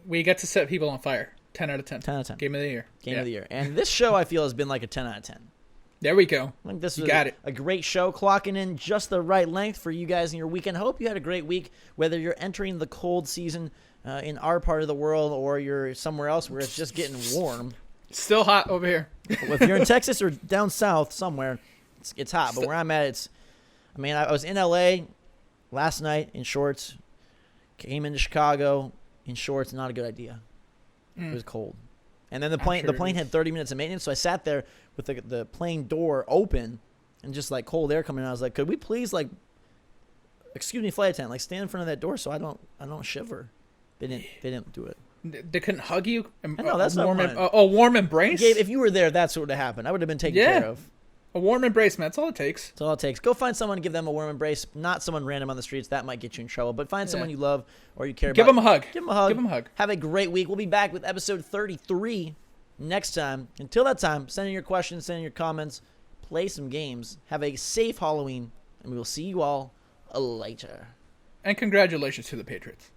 we get to set people on fire. 10 out of 10. 10 out of 10. Game of the year. Game of the year. And this show, I feel, has been like a 10 out of 10. There we go. I think this you was got it. A great show, clocking in just the right length for you guys in your weekend. I hope you had a great week, whether you're entering the cold season in our part of the world or you're somewhere else where it's just getting warm. Still hot over here. Well, if you're in Texas or down south somewhere, it's hot. But where I'm at, I was in LA last night in shorts. Came into Chicago in shorts. Not a good idea. It was cold. And then the plane had 30 minutes of maintenance, so I sat there with the plane door open and just like cold air coming in. I was like, could we please excuse me, flight attendant, stand in front of that door so I don't shiver. They didn't do it. They couldn't hug you? No, that's not mine. Warm embrace? If you were there, that's what would have happened. I would have been taken care of. A warm embrace, man. That's all it takes. That's all it takes. Go find someone and give them a warm embrace. Not someone random on the streets. That might get you in trouble. But find someone you love or you care about. Give them a hug. Give them a hug. Give them a hug. Have a great week. We'll be back with episode 33 next time. Until that time, send in your questions, send in your comments, play some games. Have a safe Halloween, and we will see you all later. And congratulations to the Patriots.